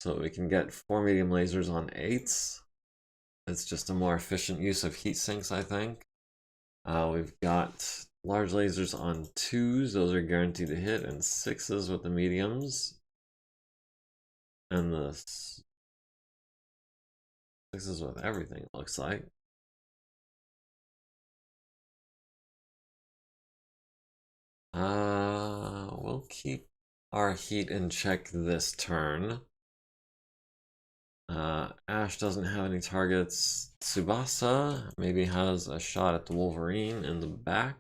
so we can get 4 medium lasers on 8s. It's just a more efficient use of heat sinks, I think. We've got large lasers on 2s. Those are guaranteed to hit, and 6s with the mediums. And the 6s with everything, it looks like. We'll keep our heat in check this turn. Ash doesn't have any targets. Tsubasa maybe has a shot at the Wolverine in the back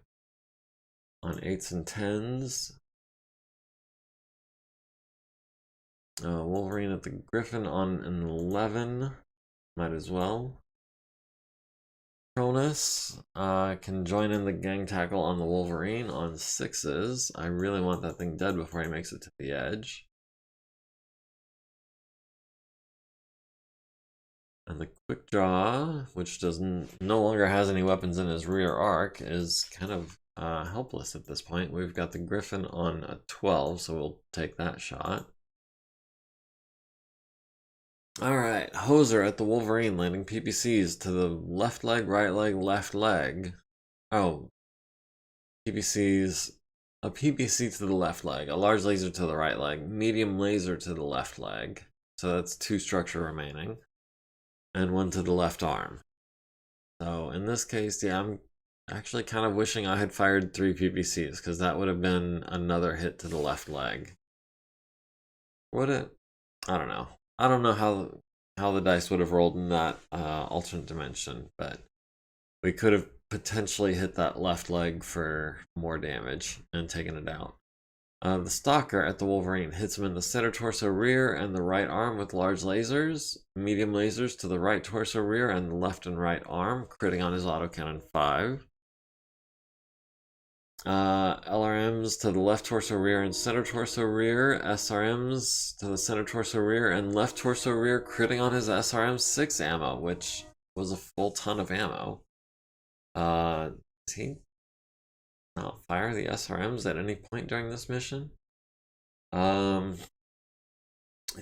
on 8s and 10s. Wolverine at the Griffin on an 11. Might as well. Cronus can join in the gang tackle on the Wolverine on 6s. I really want that thing dead before he makes it to the edge. And the quick draw, which no longer has any weapons in his rear arc, is kind of helpless at this point. We've got the Griffin on a 12, so we'll take that shot. Alright, Hoser at the Wolverine, landing PPCs to the left leg, right leg, left leg. Oh, PPCs, a PPC to the left leg, a large laser to the right leg, medium laser to the left leg. So that's 2 structure remaining. And 1 to the left arm. So in this case, yeah, I'm actually kind of wishing I had fired 3 PPCs, because that would have been another hit to the left leg. Would it? I don't know. I don't know how the dice would have rolled in that alternate dimension, but we could have potentially hit that left leg for more damage and taken it out. The Stalker at the Wolverine hits him in the center torso rear and the right arm with large lasers. Medium lasers to the right torso rear and the left and right arm, critting on his autocannon 5. LRMs to the left torso rear and center torso rear. SRMs to the center torso rear and left torso rear, critting on his SRM 6 ammo, which was a full ton of ammo. Does he not fire the SRMs at any point during this mission? It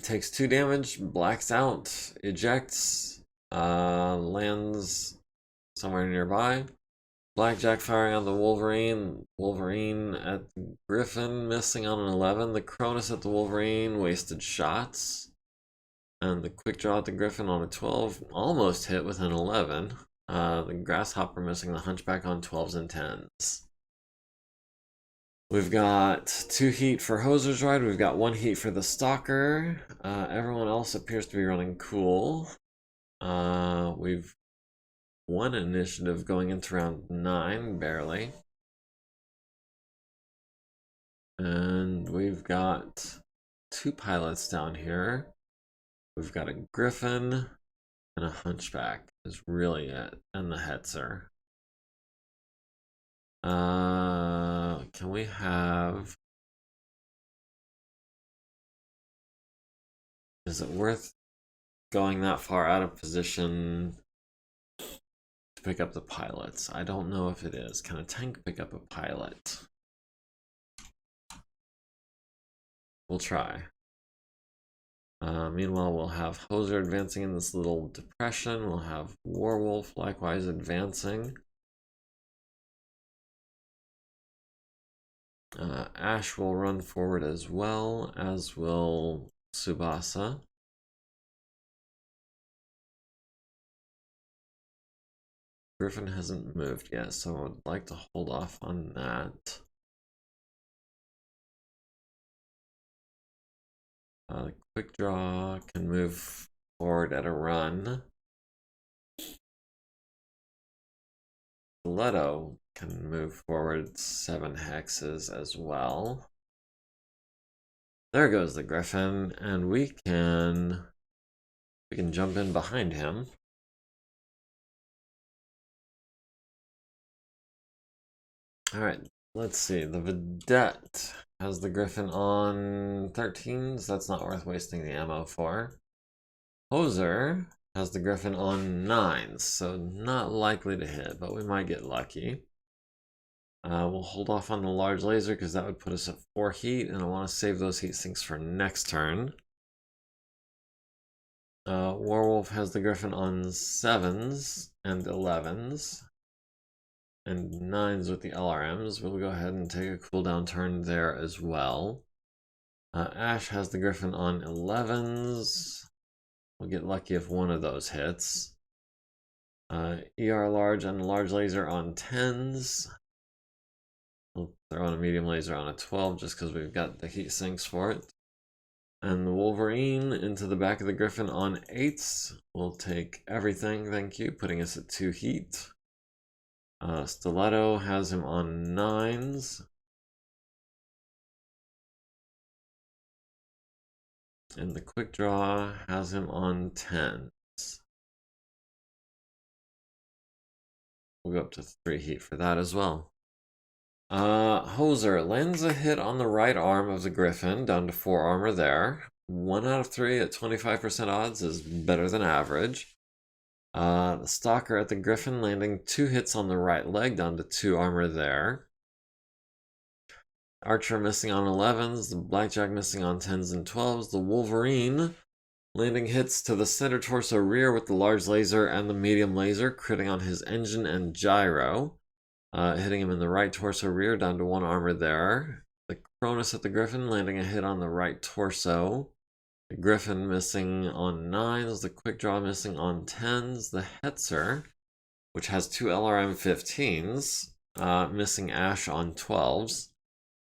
takes 2 damage, blacks out, ejects, lands somewhere nearby. Blackjack firing on the Wolverine. Wolverine at the Griffin, missing on an 11. The Cronus at the Wolverine, wasted shots. And the quick draw at the Griffin on a 12, almost hit with an 11. The Grasshopper missing the Hunchback on 12s and 10s. We've got 2 heat for Hoser's Ride. We've got 1 heat for the Stalker. Everyone else appears to be running cool. We've 1 initiative going into round 9, barely. And we've got 2 pilots down here. We've got a Griffin and a Hunchback is really it, and the Hetzer. Can we have... Is it worth going that far out of position to pick up the pilots? I don't know if it is. Can a tank pick up a pilot? We'll try. Meanwhile, we'll have Hoser advancing in this little depression. We'll have Warwolf likewise advancing. Ash will run forward as well, as will Tsubasa. Griffin hasn't moved yet, so I would like to hold off on that. Quick draw can move forward at a run. Leto can move forward 7 hexes as well. There goes the Griffin, and we can jump in behind him. All right, let's see. The Vedette has the Griffin on 13s. That's not worth wasting the ammo for. Hoser has the Griffin on 9s, so not likely to hit, but we might get lucky. We'll hold off on the large laser because that would put us at 4 heat, and I want to save those heat sinks for next turn. Warwolf has the Griffin on 7s and 11s and 9s with the LRMs. We'll go ahead and take a cooldown turn there as well. Ash has the Griffin on 11s. We'll get lucky if one of those hits. ER large and large laser on 10s. We'll throw in a medium laser on a 12 just because we've got the heat sinks for it. And the Wolverine into the back of the Griffin on 8s. We'll take everything, thank you, putting us at 2 heat. Stiletto has him on 9s. And the quick draw has him on 10s. We'll go up to 3 heat for that as well. Hoser lands a hit on the right arm of the Griffin, down to 4 armor there. 1 out of 3 at 25% odds is better than average. The Stalker at the Griffin landing 2 hits on the right leg, down to 2 armor there. Archer missing on 11s, the Blackjack missing on 10s and 12s. The Wolverine landing hits to the center torso rear with the large laser and the medium laser, critting on his engine and gyro. Hitting him in the right torso rear, down to 1 armor there. The Cronus at the Griffin landing a hit on the right torso. The Griffin missing on 9s, the quick draw missing on 10s. The Hetzer, which has 2 LRM 15s, missing Ash on 12s.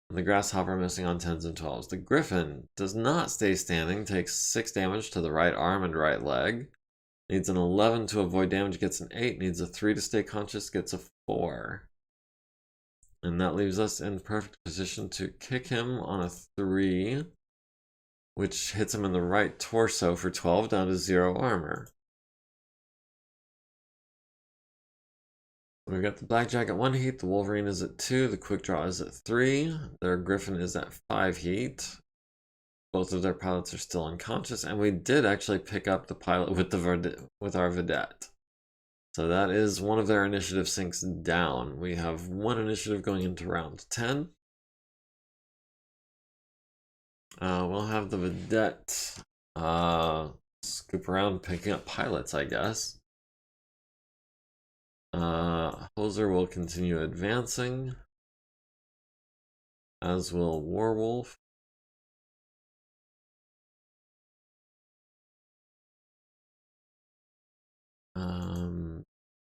And the Grasshopper missing on 10s and 12s. The Griffin does not stay standing, takes 6 damage to the right arm and right leg. Needs an 11 to avoid damage, gets an 8. Needs a 3 to stay conscious, gets a 4. And that leaves us in perfect position to kick him on a 3, which hits him in the right torso for 12, down to 0 armor. We've got the Blackjack at 1 heat, the Wolverine is at 2, the quick draw is at 3, their Griffin is at 5 heat. Both of their pilots are still unconscious, and we did actually pick up the pilot with our Vedette. So that is one of their initiative sinks down. We have 1 initiative going into round 10. We'll have the Vedette scoop around picking up pilots, I guess. Hoser will continue advancing, as will Warwolf.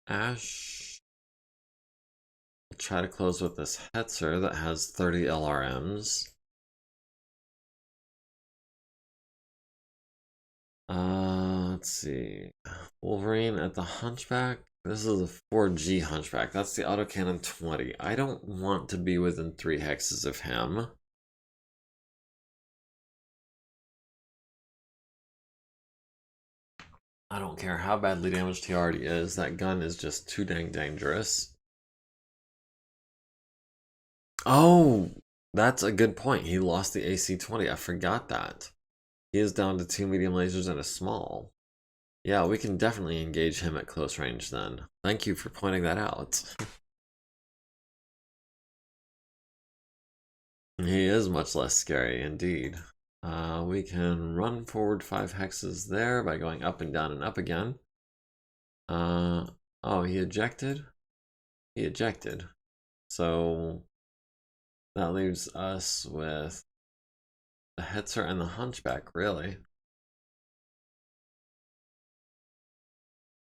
Ash will try to close with this Hetzer that has 30 LRMs. Let's see. Wolverine at the Hunchback. This is a 4G Hunchback. That's the autocannon 20. I don't want to be within 3 hexes of him. I don't care how badly damaged he already is. That gun is just too dang dangerous. Oh, that's a good point. He lost the AC-20. I forgot that. He is down to 2 medium lasers and a small. Yeah, we can definitely engage him at close range then. Thank you for pointing that out. He is much less scary, indeed. We can run forward 5 hexes there by going up and down and up again. Oh, he ejected? He ejected. So that leaves us with the Hetzer and the Hunchback, really.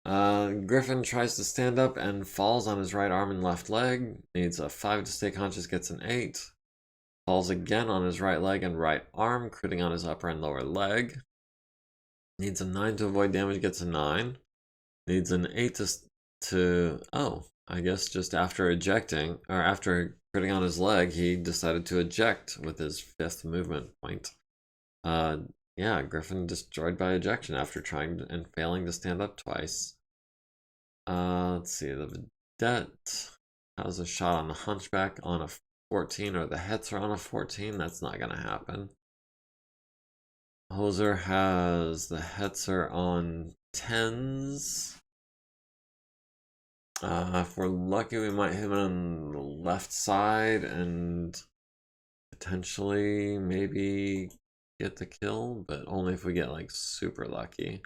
Griffin tries to stand up and falls on his right arm and left leg. Needs a 5 to stay conscious, gets an 8. Falls again on his right leg and right arm, critting on his upper and lower leg. Needs a 9 to avoid damage, gets a 9. Needs an 8 to oh, I guess just after ejecting, or after critting on his leg, he decided to eject with his 5th movement point. Yeah, Griffin destroyed by ejection after trying and failing to stand up twice. Let's see, the Vedette has a shot on the Hunchback on a 14, or the Hetzer on a 14. That's not gonna happen. Hoser has the Hetzer on 10s. If we're lucky, we might hit him on the left side and potentially maybe get the kill, but only if we get like super lucky.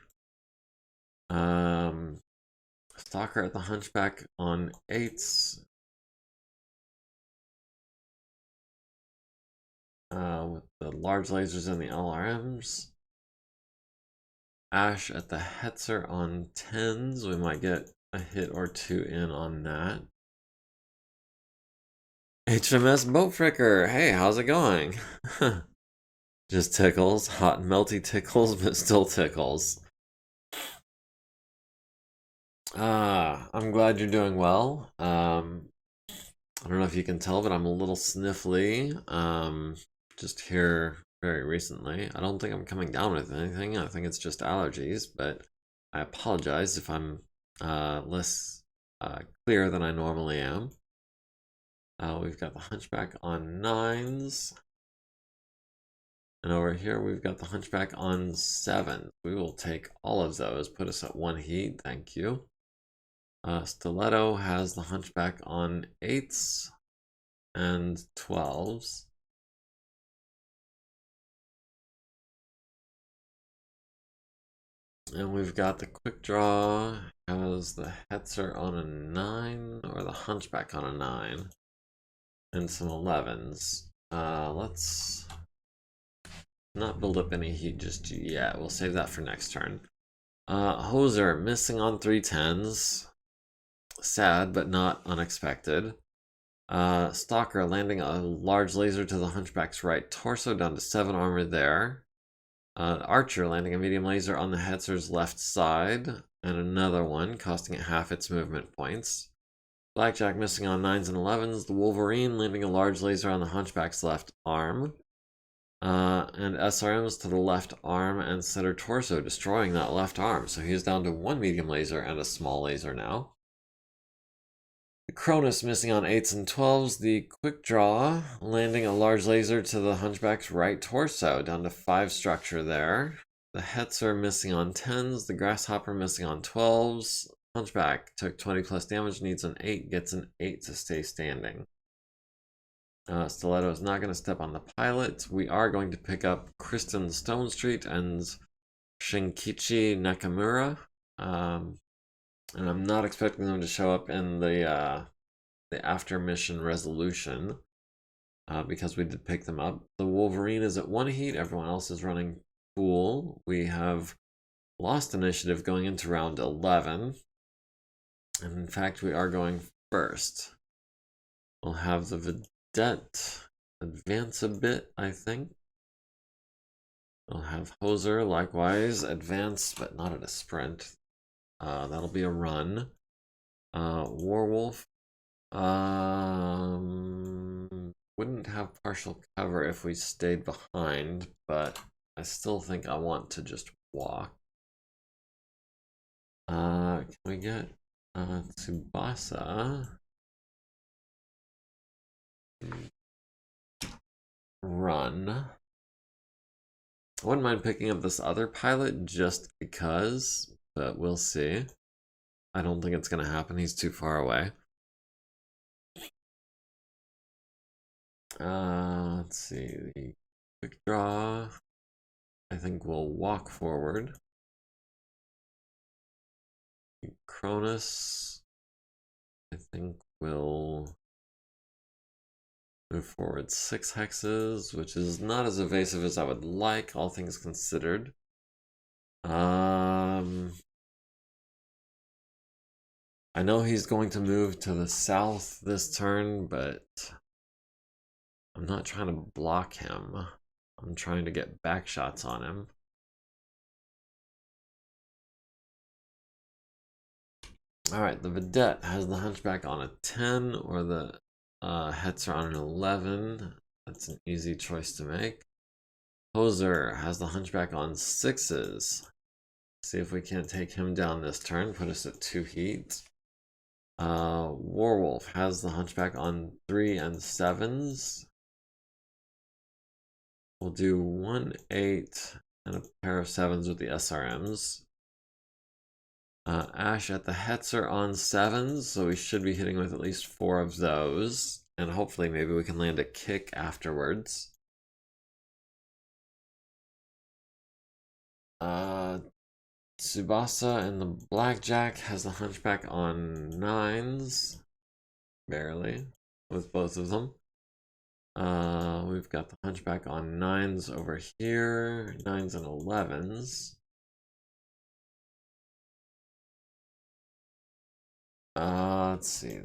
Stalker at the Hunchback on 8s. With the large lasers and the LRMs. Ash at the Hetzer on 10s. We might get a hit or 2 in on that. HMS Boat Fricker. Hey, how's it going? Just tickles. Hot and melty tickles, but still tickles. I'm glad you're doing well. I don't know if you can tell, but I'm a little sniffly. Just here very recently. I don't think I'm coming down with anything. I think it's just allergies, but I apologize if I'm less clear than I normally am. We've got the Hunchback on 9s. And over here, we've got the Hunchback on 7. We will take all of those. Put us at 1 heat. Thank you. Stiletto has the Hunchback on 8s and 12s. And we've got the Quick Draw has the Hetzer on a 9, or the Hunchback on a 9. And some 11s. Let's not build up any heat just yet. We'll save that for next turn. Hoser missing on 3 10s. Sad, but not unexpected. Stalker landing a large laser to the Hunchback's right torso, down to 7 armor there. Archer landing a medium laser on the Hetzer's left side, and another one, costing it half its movement points. Blackjack missing on 9s and 11s. The Wolverine landing a large laser on the Hunchback's left arm. And SRMs to the left arm and center torso, destroying that left arm. So he's down to 1 medium laser and a small laser now. The Cronus missing on 8s and 12s. The Quick Draw landing a large laser to the Hunchback's right torso, down to 5 structure there. The Hetzer missing on 10s. The Grasshopper missing on 12s. Hunchback took 20 plus damage, needs an 8, gets an 8 to stay standing. Stiletto is not going to step on the pilot. We are going to pick up Kristen Stonestreet and Shinkichi Nakamura. And I'm not expecting them to show up in the after mission resolution because we did pick them up. The Wolverine is at 1 heat. Everyone else is running full. We have lost initiative going into round 11. And in fact, we are going first. We'll have the Vedette advance a bit, I think. We'll have Hoser likewise advance, but not at a sprint. That'll be a run. Warwolf wouldn't have partial cover if we stayed behind, but I still think I want to just walk. Can we get Tsubasa? Run. I wouldn't mind picking up this other pilot just because, but we'll see. I don't think it's going to happen. He's too far away. Let's see. The quick draw. I think we'll walk forward. Cronus. I think we'll move forward 6 hexes, which is not as evasive as I would like, all things considered. I know he's going to move to the south this turn, but I'm not trying to block him. I'm trying to get back shots on him. Alright, the Vedette has the Hunchback on a 10, or the Hetzer on an 11. That's an easy choice to make. Hoser has the Hunchback on 6s. See if we can't take him down this turn, put us at 2 heat. Warwolf has the Hunchback on 3 and 7s. We'll do 1 8 and a pair of 7s with the SRMs. Ash at the Hetzer on 7s, so we should be hitting with at least 4 of those. And hopefully maybe we can land a kick afterwards. Tsubasa and the Blackjack has the Hunchback on 9s. Barely. With both of them. We've got the Hunchback on 9s over here. 9s and 11s. Let's see.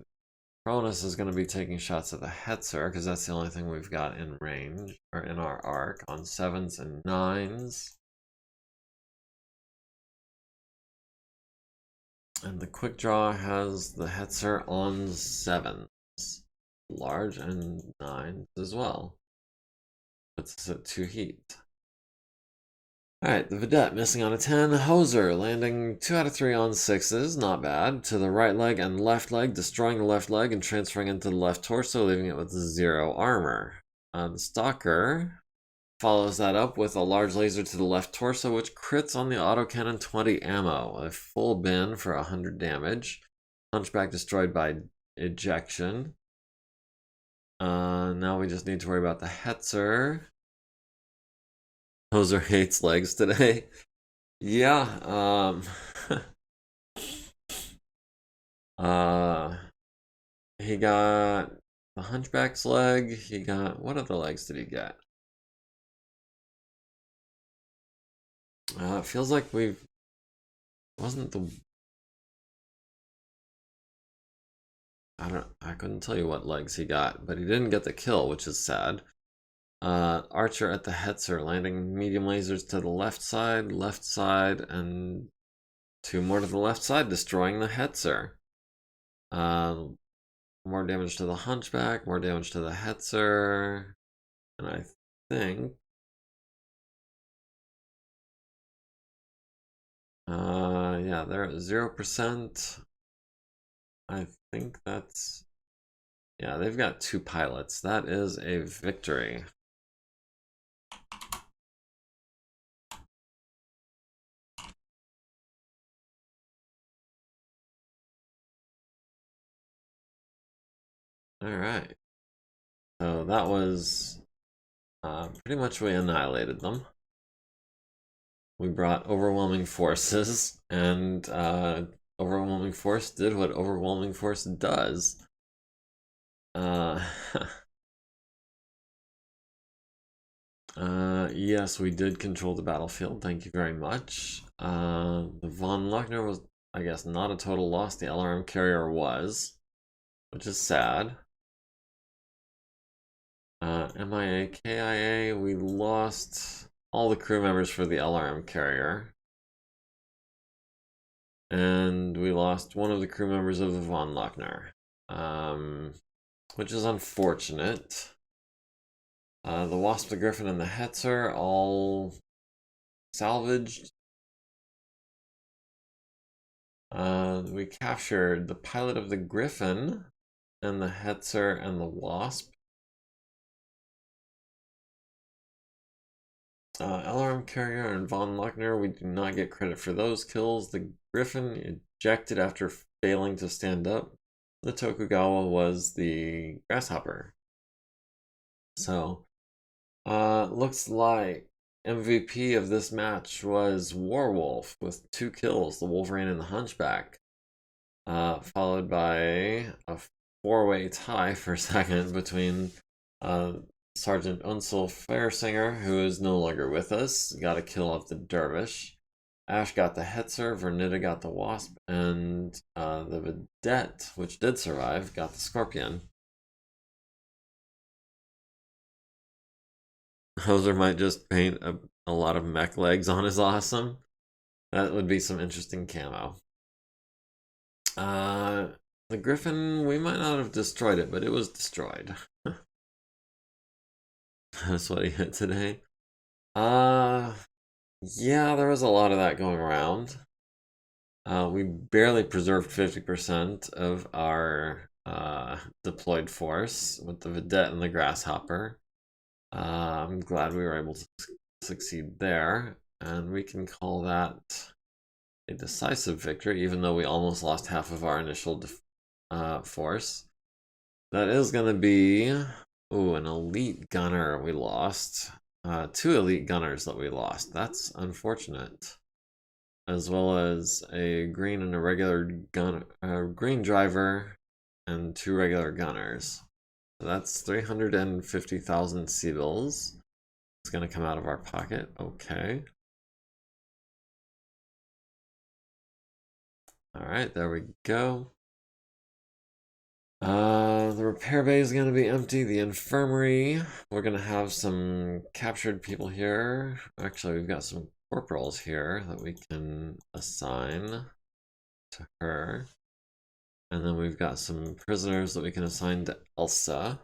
Cronus is going to be taking shots at the Hetzer because that's the only thing we've got in range, or in our arc, on 7s and 9s. And the quick draw has the Hetzer on 7s. Large and 9s as well. Puts us at 2 heat. Alright, the Vedette missing on a 10. Hoser landing 2 out of 3 on 6s. Not bad. To the right leg and left leg, destroying the left leg and transferring into the left torso, leaving it with 0 armor. The Stalker follows that up with a large laser to the left torso, which crits on the autocannon 20 ammo. A full bin for 100 damage. Hunchback destroyed by ejection. Now we just need to worry about the Hetzer. Hoser hates legs today. Yeah, he got the Hunchback's leg. He got, what other legs did he get? It feels like wasn't the, I couldn't tell you what legs he got, but he didn't get the kill, which is sad. Archer at the Hetzer, landing medium lasers to the left side, and 2 more to the left side, destroying the Hetzer. More damage to the Hunchback, more damage to the Hetzer, and I think yeah, they're at 0%. I think that's, yeah, they've got 2 pilots. That is a victory. Alright. So that was pretty much we annihilated them. We brought overwhelming forces, and overwhelming force did what overwhelming force does. Yes, we did control the battlefield. Thank you very much. The von Luckner was, I guess, not a total loss. The LRM carrier was, which is sad. MIA, KIA, we lost all the crew members for the LRM carrier. And we lost one of the crew members of the von Luckner, which is unfortunate. The Wasp, the Griffin, and the Hetzer all salvaged. We captured the pilot of the Griffin and the Hetzer and the Wasp. LRM carrier and von Luckner, we do not get credit for those kills. The Griffin ejected after failing to stand up. The Tokugawa was the Grasshopper. So, looks like MVP of this match was Warwolf with 2 kills, the Wolverine and the Hunchback. Followed by a 4-way tie for second between Sergeant Unsel Fairsinger, who is no longer with us, got a kill off the Dervish. Ash got the Hetzer, Vernita got the Wasp, and the Vedette, which did survive, got the Scorpion. Hoser might just paint a lot of mech legs on his awesome. That would be some interesting camo. The Griffin, we might not have destroyed it, but it was destroyed. That's what he hit today. Yeah, there was a lot of that going around. We barely preserved 50% of our deployed force with the Vedette and the Grasshopper. I'm glad we were able to succeed there, and we can call that a decisive victory, even though we almost lost half of our initial force. That is going to be, ooh, an elite gunner we lost. 2 elite gunners that we lost. That's unfortunate. As well as a green and a regular gun, green driver and 2 regular gunners. So that's 350,000 Seabills. It's going to come out of our pocket. Okay. Alright, there we go. The repair bay is going to be empty. The infirmary, we're going to have some captured people here. Actually, we've got some corporals here that we can assign to her. And then we've got some prisoners that we can assign to Elsa.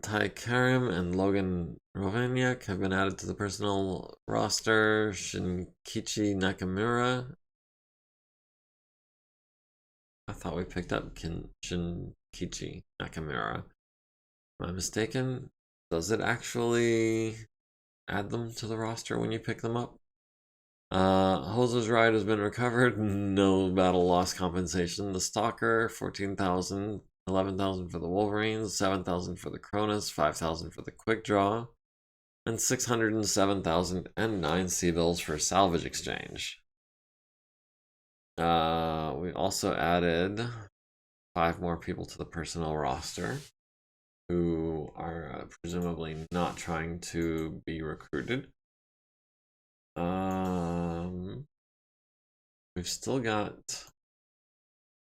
Ty Karim and Logan Rovaniak have been added to the personnel roster. Shinkichi Nakamura. I thought we picked up Shinkichi Nakamura. Am I mistaken? Does it actually add them to the roster when you pick them up? Hose's ride has been recovered. No battle loss compensation. The Stalker, 14,000. 11,000 for the Wolverines, 7,000 for the Cronus, 5,000 for the Quick Draw, and 607,009 Seabills for salvage exchange. We also added 5 more people to the personnel roster who are presumably not trying to be recruited. We've still got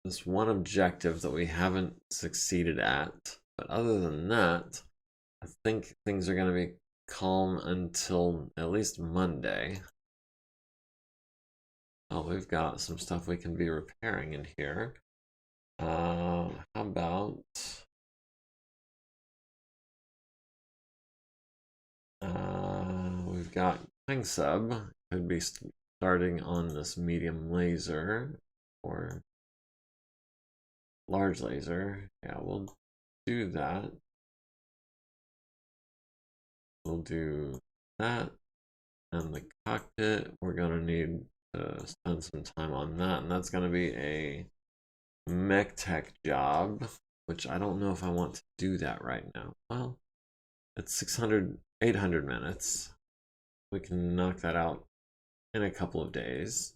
this one objective that we haven't succeeded at, but other than that, I think things are going to be calm until at least Monday. Oh, we've got some stuff we can be repairing in here. How about we've got King Sub, could be starting on this medium laser or large laser. Yeah, we'll do that. We'll do that. And the cockpit, we're going to need to spend some time on that. And that's going to be a mech tech job, which I don't know if I want to do that right now. Well, it's 800 minutes. we can knock that out in a couple of days.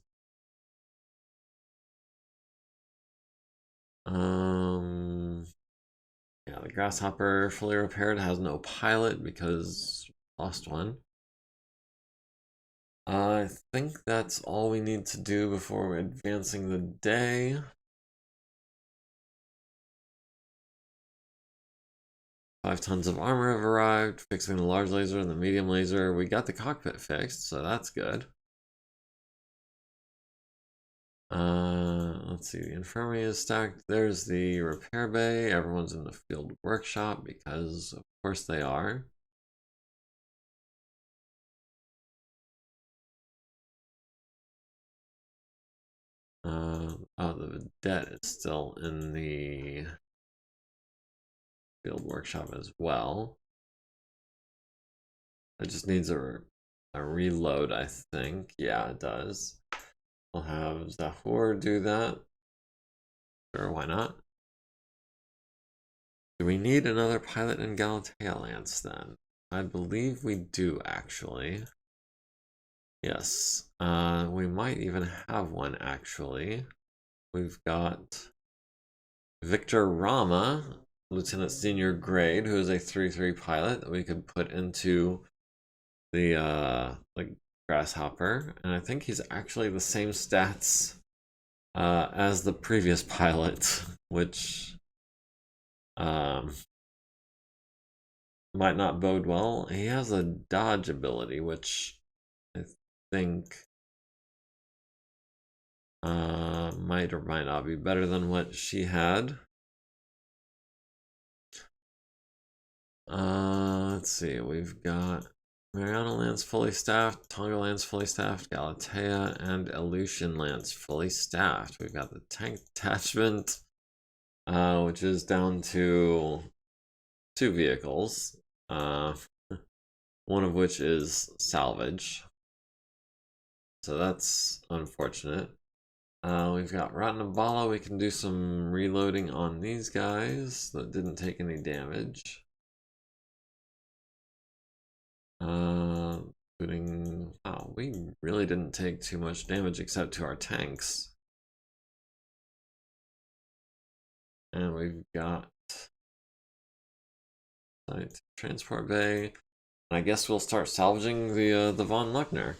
Yeah, the grasshopper fully repaired has no pilot because lost one. I think that's all we need to do before advancing the day. 5 tons of armor have arrived, fixing the large laser and the medium laser. We got the cockpit fixed, so that's good. Let's see, the infirmary is stacked. There's the repair bay. Everyone's in the field workshop because of course they are. Oh, the debt is still in the field workshop as well. It just needs a reload, I think. Yeah, it does. We'll have Zahor do that. Sure, why not? Do we need another pilot in Galatea Lance then? I believe we do, actually. Yes. We might even have one, actually. We've got Victor Rama, Lieutenant Senior Grade, who is a 3-3 pilot that we could put into the like Grasshopper, and I think he's actually the same stats as the previous pilot, which might not bode well. He has a dodge ability, which I think might or might not be better than what she had. Let's see, we've got Mariana Lance fully staffed, Tonga Lance fully staffed, Galatea and Aleutian Lance fully staffed. We've got the tank detachment, which is down to 2 vehicles, one of which is salvage. So that's unfortunate. We've got Ratnabala. We can do some reloading on these guys that didn't take any damage. Including, wow, we really didn't take too much damage except to our tanks. And we've got site transport bay. And I guess we'll start salvaging the Von Luckner.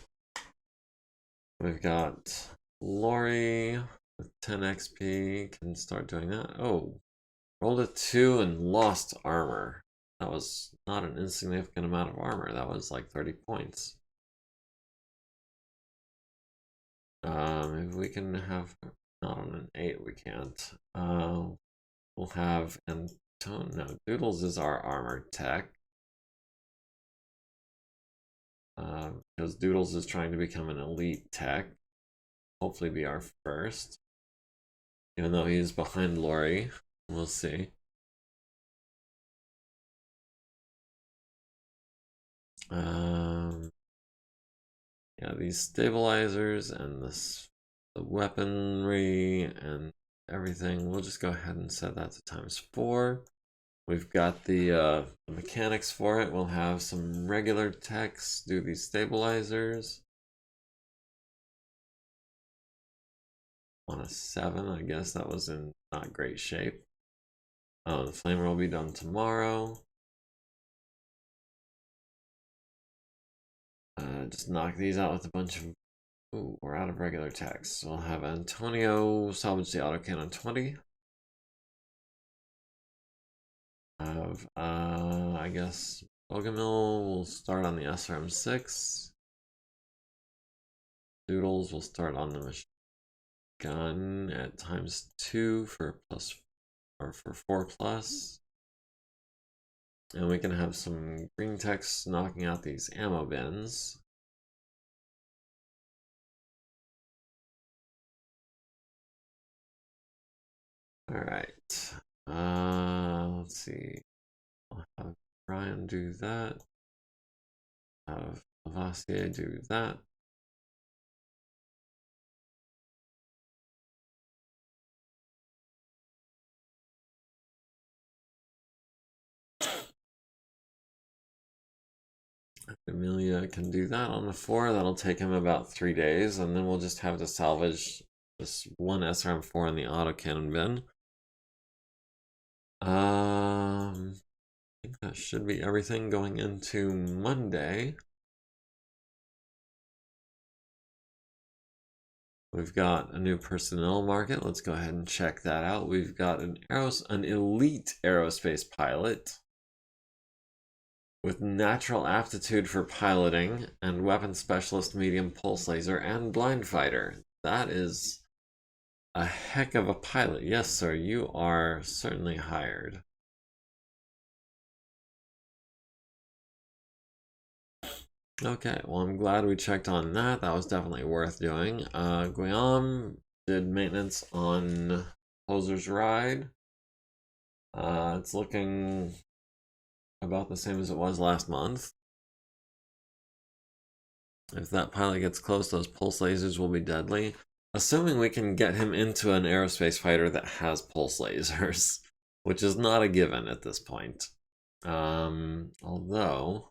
We've got Lori with 10 XP, can start doing that. Oh, rolled a 2 and lost armor. That was not an insignificant amount of armor. That was like 30 points. If we can have, not on an 8, we can't. We'll have no, Doodles is our armor tech. Because Doodles is trying to become an elite tech. Hopefully be our first. Even though he's behind Lori. We'll see. Yeah, these stabilizers and the weaponry and everything, we'll just go ahead and set that to ×4. We've got the mechanics for it. We'll have some regular techs do these stabilizers. On a 7, I guess that was in not great shape. Oh, the flamer will be done tomorrow. Just knock these out with a bunch of... Ooh, we're out of regular techs. So we'll have Antonio salvage the autocannon 20. I guess Bogomil will start on the SRM6. Doodles will start on the machine gun at ×2 for for 4+. And we can have some green techs knocking out these ammo bins. Alright. Let's see. I'll have Brian do that. Have Lavoisier do that. Amelia can do that on the 4. That'll take him about 3 days, and then we'll just have to salvage this one SRM4 in the autocannon bin. I think that should be everything going into Monday. We've got a new personnel market. Let's go ahead and check that out. We've got an elite aerospace pilot with natural aptitude for piloting and weapon specialist, medium pulse laser, and blind fighter. That is a heck of a pilot. Yes, sir, you are certainly hired. Okay, well, I'm glad we checked on that. That was definitely worth doing. Guillaume did maintenance on Hoser's Ride. It's looking about the same as it was last month. If that pilot gets close, those pulse lasers will be deadly. Assuming we can get him into an aerospace fighter that has pulse lasers, which is not a given at this point. Although,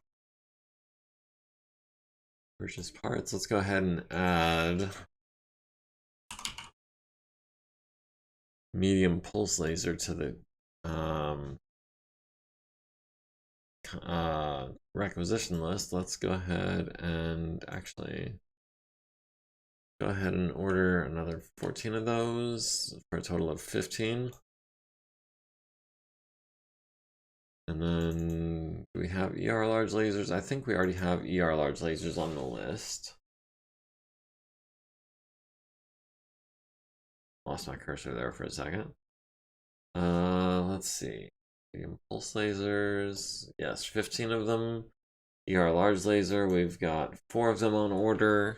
purchase parts, let's go ahead and add medium pulse laser to the requisition list. Let's go ahead and actually go ahead and order another 14 of those for a total of 15. And then do we have ER large lasers? I think we already have ER large lasers on the list. Lost my cursor there for a second. Let's see. Pulse lasers. Yes, 15 of them. ER large laser. We've got 4 of them on order.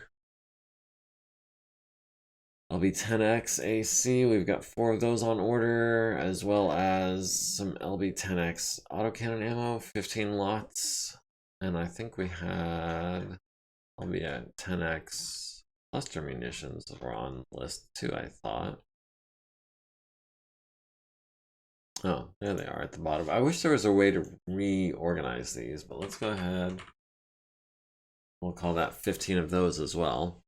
LB10X AC, we've got 4 of those on order, as well as some LB10X autocannon ammo, 15 lots. And I think we had LB10X cluster munitions that were on the list too, I thought. Oh, there they are at the bottom. I wish there was a way to reorganize these, but let's go ahead. We'll call that 15 of those as well.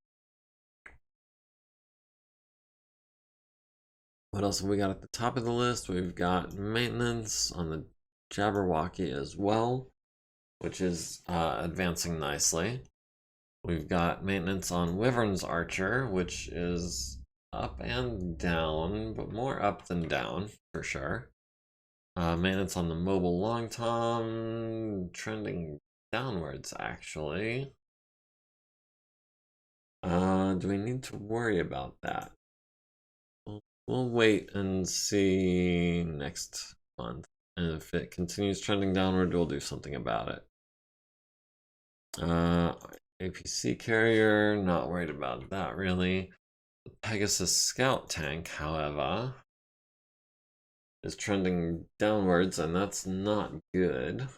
What else have we got at the top of the list? We've got maintenance on the Jabberwocky as well, which is advancing nicely. We've got maintenance on Wyvern's Archer, which is up and down, but more up than down for sure. Maintenance on the Mobile Long Tom, trending downwards actually. Do we need to worry about that? We'll wait and see next month. And if it continues trending downward, we'll do something about it. APC carrier, not worried about that really. The Pegasus Scout tank, however, is trending downwards, and that's not good.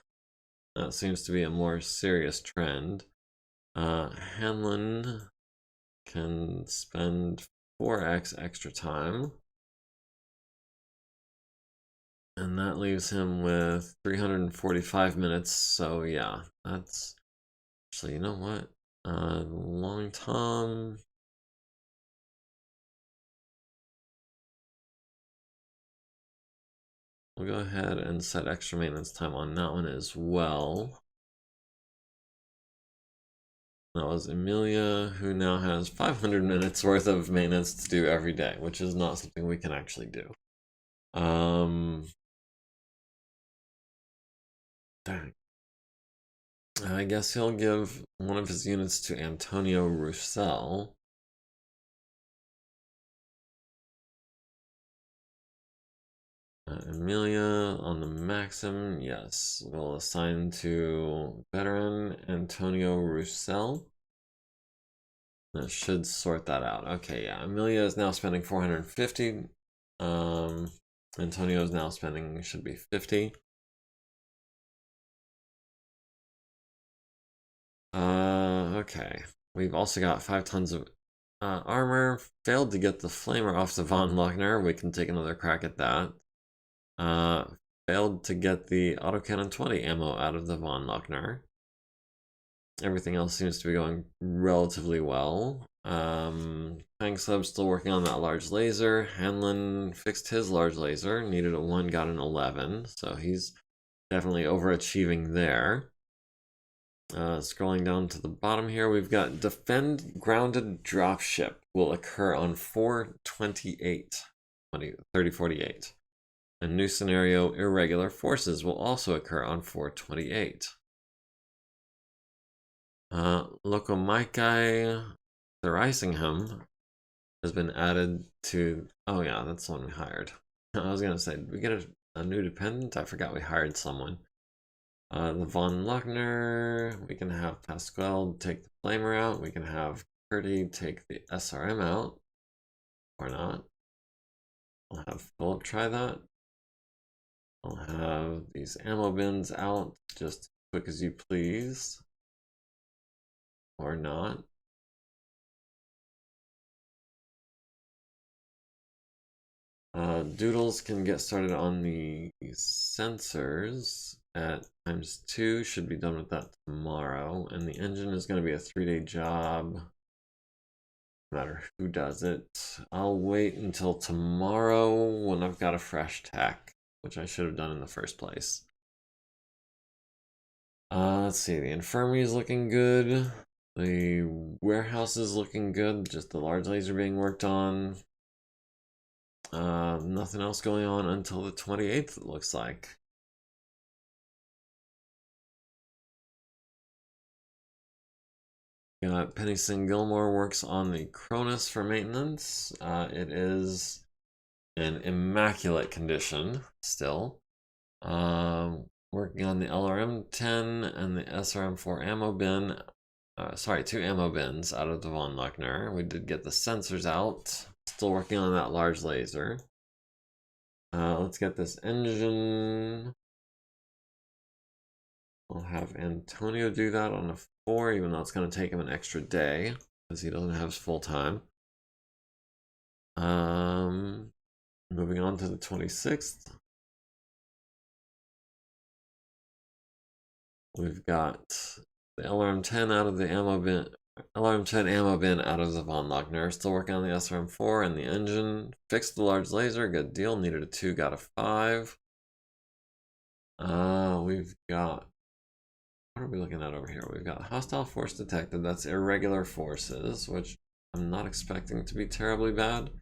That seems to be a more serious trend. Hanlon can spend 4x extra time. And that leaves him with 345 minutes, so yeah, that's... Actually, you know what? Long Tom... We'll go ahead and set extra maintenance time on that one as well. That was Amelia, who now has 500 minutes worth of maintenance to do every day, which is not something we can actually do. Dang. I guess he'll give one of his units to Antonio Roussel. Amelia on the Maxim, yes. We'll assign to veteran Antonio Roussel. That should sort that out. Okay, yeah. Amelia is now spending 450. Antonio is now spending, should be 50. Okay. We've also got 5 tons of armor. Failed to get the flamer off the Von Lochner. We can take another crack at that. Failed to get the autocannon 20 ammo out of the Von Lochner. Everything else seems to be going relatively well. Fang Sub's still working on that large laser. Hanlon fixed his large laser, needed a 1, got an 11, so he's definitely overachieving there. Scrolling down to the bottom here, we've got defend grounded dropship will occur on 4/28, 3048. A new scenario, irregular forces, will also occur on 4/28. Locomaikai Therisingham has been added to. Oh, yeah, that's the one we hired. I was gonna say, did we get a new dependent? I forgot we hired someone. The Von Luckner, we can have Pasquale take the Flamer out. We can have Curdy take the SRM out. Or not. I'll have Philip try that. I'll have these ammo bins out just as quick as you please. Or not. Doodles can get started on the sensors at ×2. Should be done with that tomorrow. And the engine is going to be a 3-day job. No matter who does it. I'll wait until tomorrow when I've got a fresh tech, which I should have done in the first place. Let's see. The infirmary is looking good. The warehouse is looking good. Just the large laser being worked on. Nothing else going on until the 28th, it looks like. Pennison Gilmore works on the Cronus for maintenance. It is in immaculate condition still. Working on the LRM-10 and the SRM-4 ammo bin. Sorry, 2 ammo bins out of the Von Luckner. We did get the sensors out. Still working on that large laser. Let's get this engine. I'll have Antonio do that on a 4, even though it's going to take him an extra day because he doesn't have his full time. Moving on to the 26th. We've got the LRM-10 out of the ammo bin. LRM-10 ammo bin out of the Von Luckner. Still working on the SRM-4 and the engine. Fixed the large laser. Good deal. Needed a 2, got a 5. We've got. What are we looking at over here? We've got hostile force detected. That's irregular forces, which I'm not expecting to be terribly bad.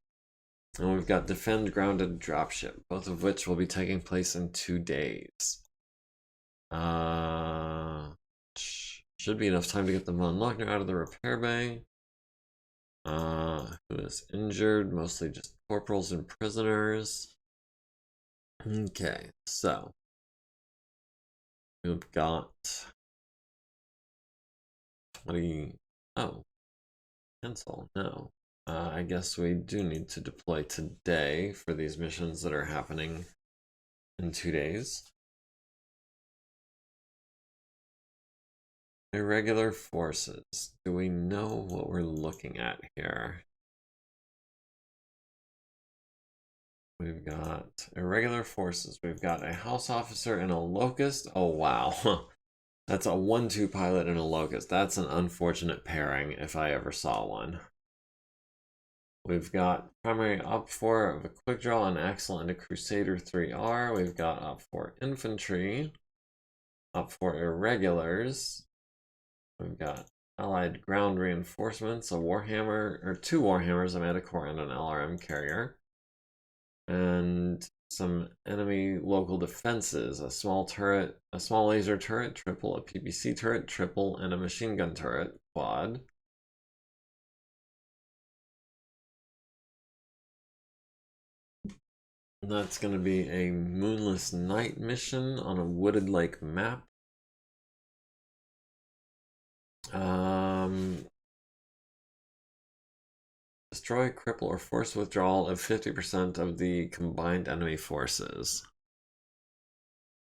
And we've got defend grounded dropship, both of which will be taking place in 2 days. Should be enough time to get the Von Luckner out of the repair bay. Who is injured? Mostly just corporals and prisoners. Okay, so we've got 20. Oh, cancel. No. I guess we do need to deploy today for these missions that are happening in 2 days. Irregular forces. Do we know what we're looking at here? We've got irregular forces. We've got a house officer and a locust. Oh, wow. That's a 1-2 pilot and a locust. That's an unfortunate pairing if I ever saw one. We've got primary up 4 of a quick draw, an Axel, and a Crusader 3R. We've got up 4 infantry, up 4 irregulars. We've got allied ground reinforcements, a Warhammer, or 2 Warhammers, a Manticore, and an LRM carrier. And some enemy local defenses, a small turret, a small laser turret, triple, a PPC turret, triple, and a machine gun turret, quad. And that's going to be a moonless night mission on a wooded lake map. Destroy, cripple, or force withdrawal of 50% of the combined enemy forces.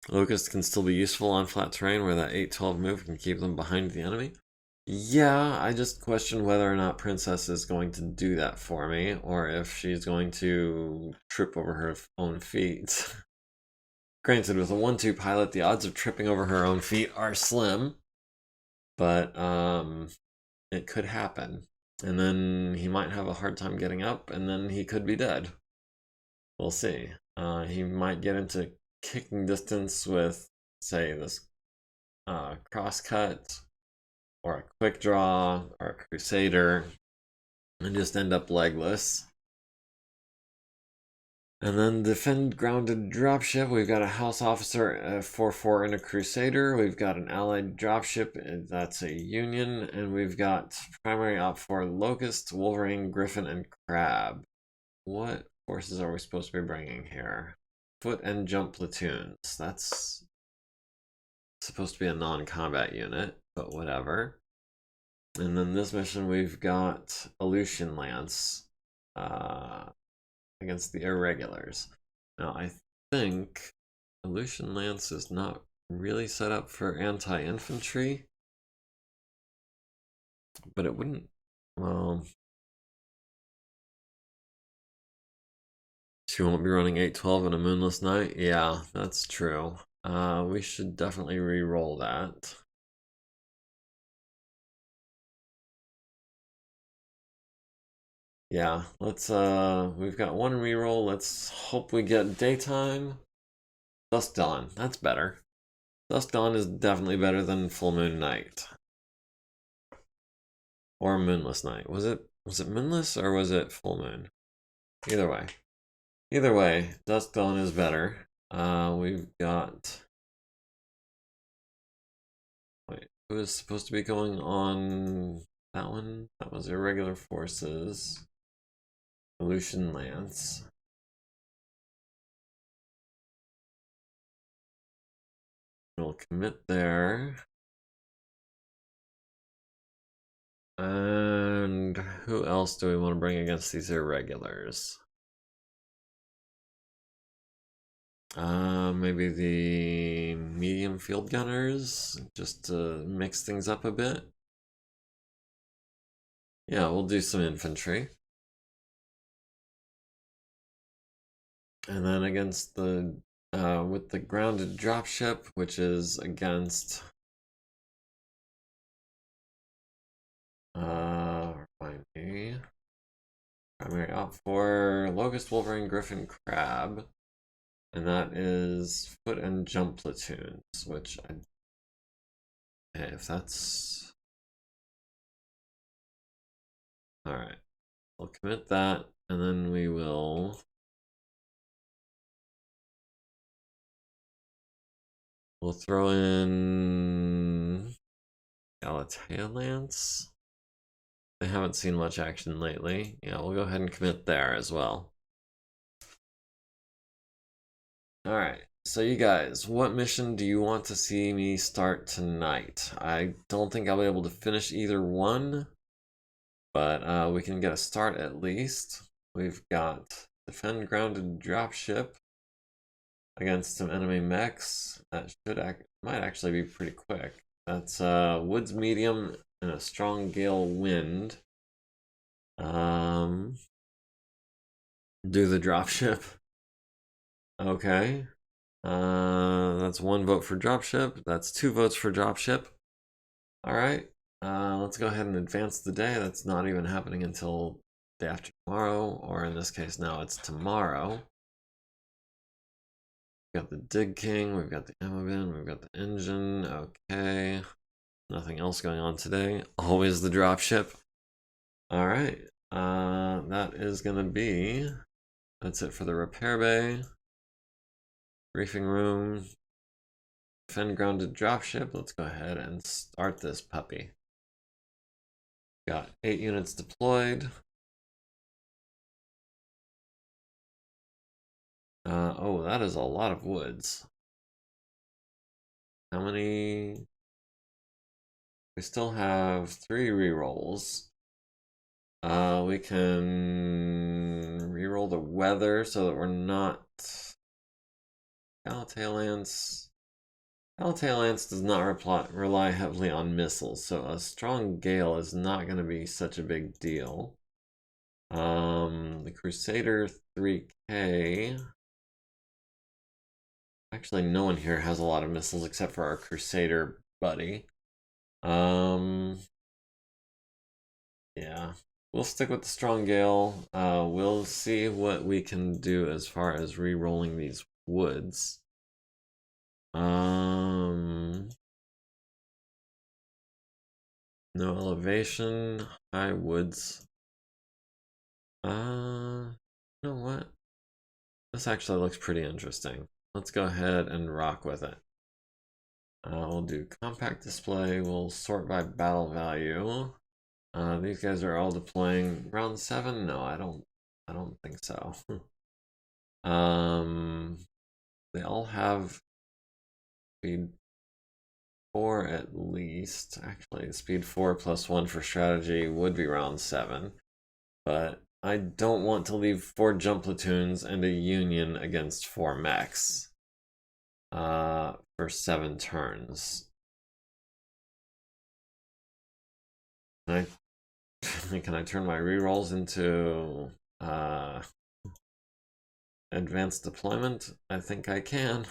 Locust can still be useful on flat terrain where that 8-12 move can keep them behind the enemy. Yeah, I just question whether or not Princess is going to do that for me, or if she's going to trip over her own feet. Granted, with a 1-2 pilot, the odds of tripping over her own feet are slim. but it could happen. And then he might have a hard time getting up, and then he could be dead. We'll see. He might get into kicking distance with, say, this crosscut, or a quick draw, or a crusader, and just end up legless. And then defend grounded dropship. We've got a house officer, a 4/4, and a crusader. We've got an allied dropship, that's a union, and we've got primary op for locust, wolverine, griffin, and crab. What forces are we supposed to be bringing here? Foot and jump platoons. That's supposed to be a non-combat unit, but whatever. And then this mission, we've got Aleutian Lance against the irregulars. Now, I think Aleutian Lance is not really set up for anti-infantry, but it wouldn't, well, she won't be running 812 in a moonless night. Yeah, that's true. We should definitely re-roll that. Yeah, let's we've got one reroll. Let's hope we get daytime. Dusk Dawn, that's better. Dusk Dawn is definitely better than Full Moon Night. Or Moonless Night. Was it moonless or was it full moon? Either way. Either way, Dusk Dawn is better. We've got, wait, who is supposed to be going on that one? That was Irregular Forces. Aleutian Lance. We'll commit there. And who else do we want to bring against these irregulars? Maybe the medium field gunners, just to mix things up a bit. Yeah, we'll do some infantry. And then against the, with the grounded dropship, which is against, remind me, primary op for locust, wolverine, griffin, crab. And that is foot and jump platoons, which I, okay, if that's, all right, we'll commit that, and then we will, we'll throw in Galatea Lance. They haven't seen much action lately. Yeah, we'll go ahead and commit there as well. All right, so you guys, what mission do you want to see me start tonight? I don't think I'll be able to finish either one, but we can get a start at least. We've got defend grounded dropship against some enemy mechs. That might actually be pretty quick. That's woods medium and a strong gale wind. Do the dropship. Okay. That's one vote for dropship. That's 2 votes for dropship. All right. Let's go ahead and advance the day. That's not even happening until day after tomorrow, or in this case now it's tomorrow. We've got the Dig King, we've got the ammo bin, we've got the engine. Okay. Nothing else going on today. Always the dropship. All right. That is gonna be, that's it for the repair bay. Briefing room. Defend grounded dropship. Let's go ahead and start this puppy. Got 8 units deployed. Oh, that is a lot of woods. How many? We still have 3 rerolls. We can reroll the weather so that we're not. Galatea Lance does not rely heavily on missiles, so a strong gale is not going to be such a big deal. The Crusader 3K. Actually, no one here has a lot of missiles except for our Crusader buddy. Yeah, we'll stick with the strong gale. We'll see what we can do as far as re-rolling these woods. No elevation, high woods. You know what? This actually looks pretty interesting. Let's go ahead and rock with it. We'll do compact display. We'll sort by battle value. These guys are all deploying round 7. No, I don't think so. They all have speed 4 at least. Actually, speed 4 plus 1 for strategy would be round 7. But I don't want to leave 4 jump platoons and a union against 4 mechs for 7 turns. Can I turn my rerolls into advanced deployment? I think I can.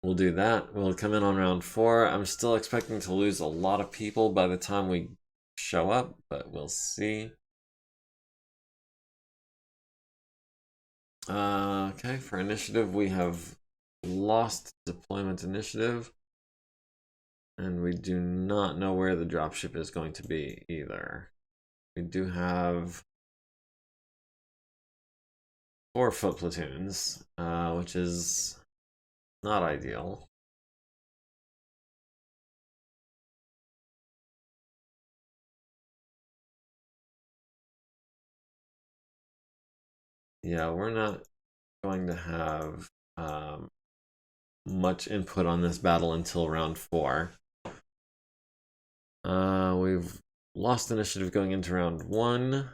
We'll do that. We'll come in on round 4. I'm still expecting to lose a lot of people by the time we show up, but we'll see. Okay, for initiative, we have lost deployment initiative. And we do not know where the dropship is going to be either. We do have 4 foot platoons, which is not ideal. Yeah, we're not going to have much input on this battle until round 4. We've lost initiative going into round 1.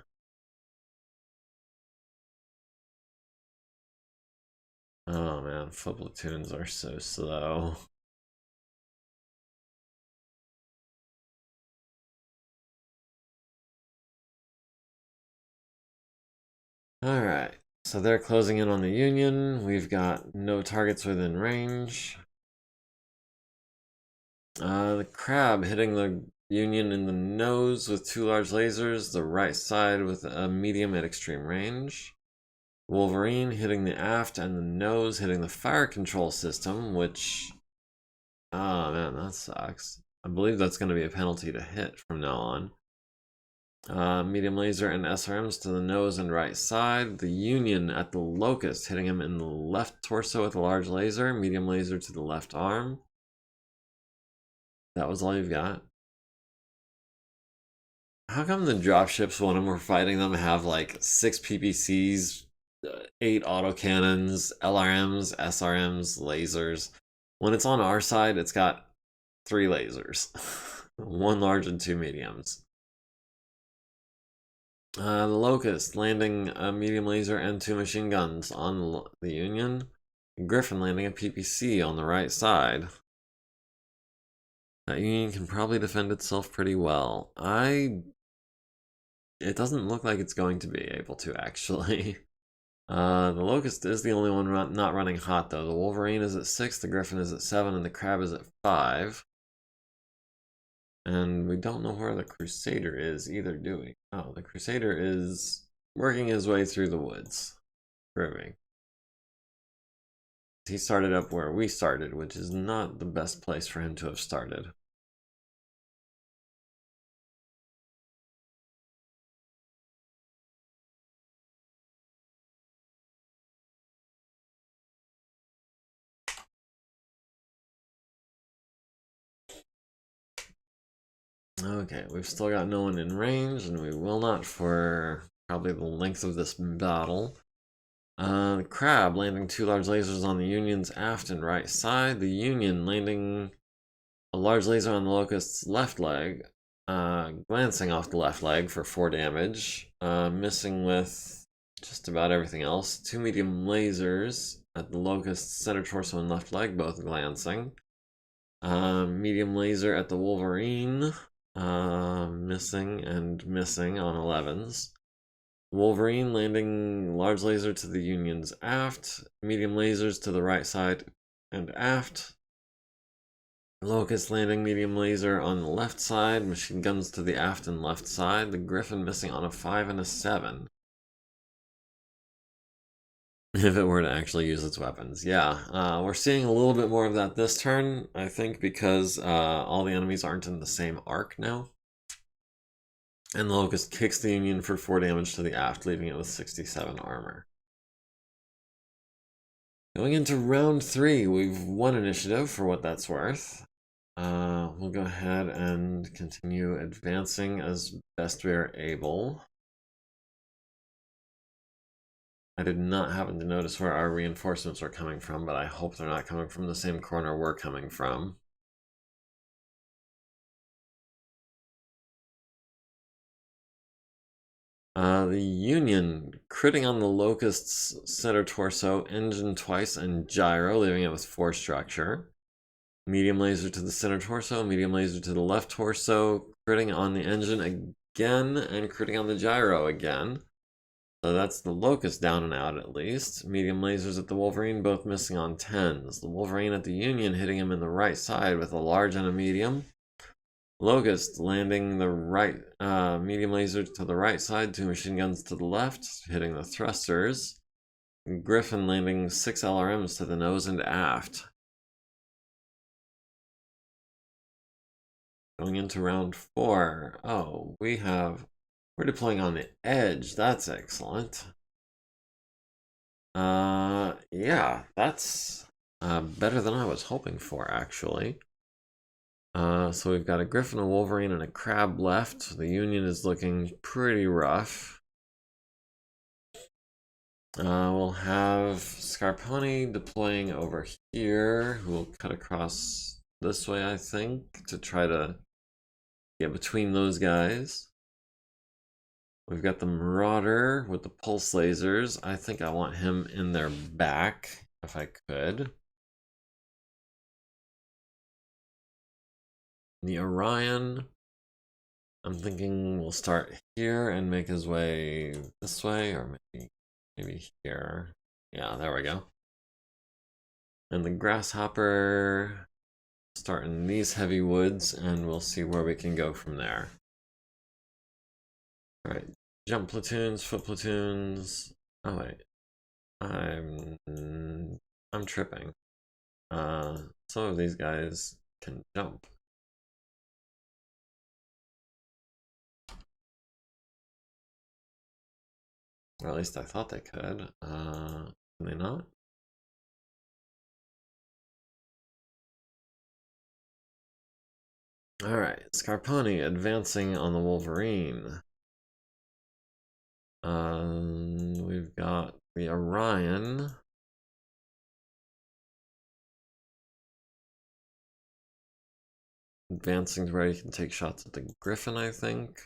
Oh man, foot platoons are so slow. Alright, so they're closing in on the Union. We've got no targets within range. The crab hitting the Union in the nose with 2 large lasers, the right side with a medium at extreme range. Wolverine hitting the aft and the nose, hitting the fire control system, which... oh man, that sucks. I believe that's going to be a penalty to hit from now on. Medium laser and SRMs to the nose and right side. The Union at the Locust hitting him in the left torso with a large laser, medium laser to the left arm. That was all you've got? How come the dropships, when we're fighting them, have like 6 PPCs, 8 autocannons, LRMs, SRMs, lasers? When it's on our side, it's got 3 lasers. 1 large and 2 mediums. The Locust landing a medium laser and 2 machine guns on the Union. Griffin landing a PPC on the right side. That Union can probably defend itself pretty well. It doesn't look like it's going to be able to, actually. The Locust is the only one not running hot, though. The Wolverine is at 6, the Griffin is at 7, and the Crab is at 5. And we don't know where the Crusader is either, do we? Oh, the Crusader is working his way through the woods. Groovy. He started up where we started, which is not the best place for him to have started. Okay, we've still got no one in range, and we will not for probably the length of this battle. The Crab landing 2 large lasers on the Union's aft and right side. The Union landing a large laser on the Locust's left leg, glancing off the left leg for 4 damage, missing with just about everything else. 2 medium lasers at the Locust's center torso and left leg, both glancing. Medium laser at the Wolverine, missing and missing on 11s. Wolverine landing large laser to the Union's aft, medium lasers to the right side and aft. Locust landing medium laser on the left side, machine guns to the aft and left side. The Griffin missing on a 5 and a 7. If it were to actually use its weapons. Yeah, we're seeing a little bit more of that this turn, I think, because all the enemies aren't in the same arc now. And the Locust kicks the Union for 4 damage to the aft, leaving it with 67 armor. Going into round 3, we've won initiative for what that's worth. We'll go ahead and continue advancing as best we are able. I did not happen to notice where our reinforcements are coming from, but I hope they're not coming from the same corner we're coming from. The Union critting on the Locust's center torso, engine twice, and gyro, leaving it with 4 structure. Medium laser to the center torso, medium laser to the left torso, critting on the engine again, and critting on the gyro again. So that's the Locust down and out at least. Medium lasers at the Wolverine, both missing on 10s. The Wolverine at the Union hitting him in the right side with a large and a medium. Locust landing the right medium laser to the right side, 2 machine guns to the left, hitting the thrusters. Griffin landing 6 LRMs to the nose and aft. Going into round 4. Oh, we're deploying on the edge. That's excellent. Yeah, that's better than I was hoping for, actually. So we've got a Griffin, a Wolverine, and a Crab left. The Union is looking pretty rough. We'll have Scarponi deploying over here, who will cut across this way, I think, to try to get between those guys. We've got the Marauder with the pulse lasers. I think I want him in their back, if I could. The Orion, I'm thinking we'll start here and make his way this way, or maybe here. Yeah, there we go. And the Grasshopper, start in these heavy woods, and we'll see where we can go from there. Alright, jump platoons, foot platoons. Oh wait, I'm tripping. Some of these guys can jump. Or at least I thought they could. Can they not? Alright, Scarponi advancing on the Wolverine. We've got the Orion. Advancing to where you can take shots at the Griffin, I think.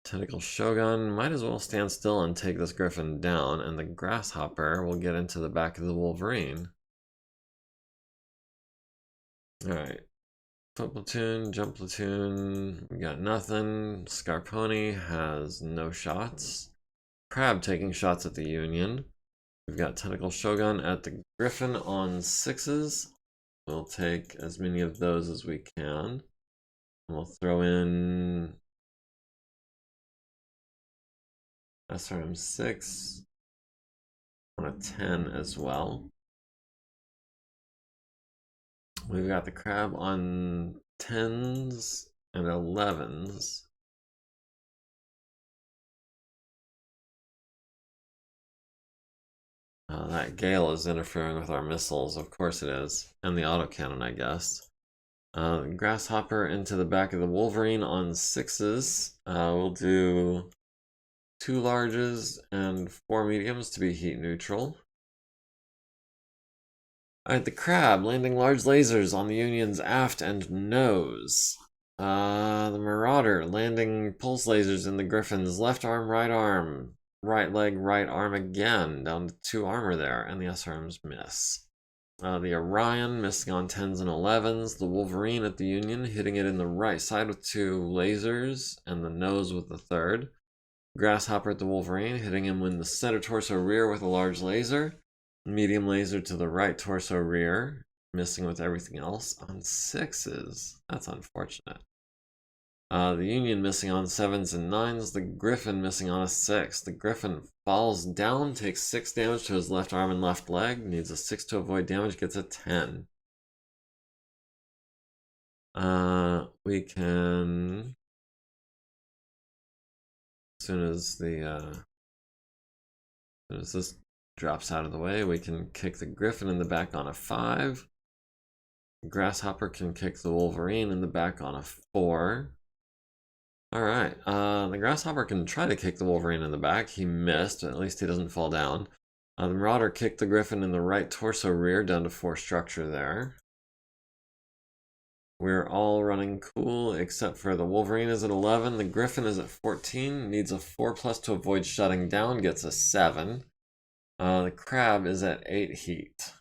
Tentacle Shogun might as well stand still and take this Griffin down, and the Grasshopper will get into the back of the Wolverine. Alright. Foot platoon, jump platoon, we got nothing. Scarponi has no shots. Crab taking shots at the Union. We've got Tentacle Shogun at the Griffin on 6s. We'll take as many of those as we can. And we'll throw in SRM 6 on a 10 as well. We've got the Crab on 10s and 11s. That Gale is interfering with our missiles, of course it is. And the autocannon, I guess. Grasshopper into the back of the Wolverine on 6s. We'll do 2 larges and 4 mediums to be heat neutral. Alright, the Crab landing large lasers on the Union's aft and nose. The Marauder landing pulse lasers in the Griffin's left arm, right leg, right arm again, down to 2 armor there, and the SRMs miss. The Orion missing on 10s and 11s. The Wolverine at the Union hitting it in the right side with 2 lasers, and the nose with the 3rd. Grasshopper at the Wolverine hitting him in the center torso rear with a large laser. Medium laser to the right torso rear. missing with everything else on 6s. That's unfortunate. The Union missing on 7s and 9s. The Griffin missing on a 6. The Griffin falls down, takes 6 damage to his left arm and left leg. Needs a 6 to avoid damage, gets a 10. We can... As soon as this drops out of the way, we can kick the Griffin in the back on a 5. Grasshopper can kick the Wolverine in the back on a 4. Alright, the Grasshopper can try to kick the Wolverine in the back. He missed, at least he doesn't fall down. The Marauder kicked the Griffin in the right torso rear, down to 4 structure there. We're all running cool, except for the Wolverine is at 11. The Griffin is at 14, needs a 4+ to avoid shutting down, gets a 7. The Crab is at 8 heat.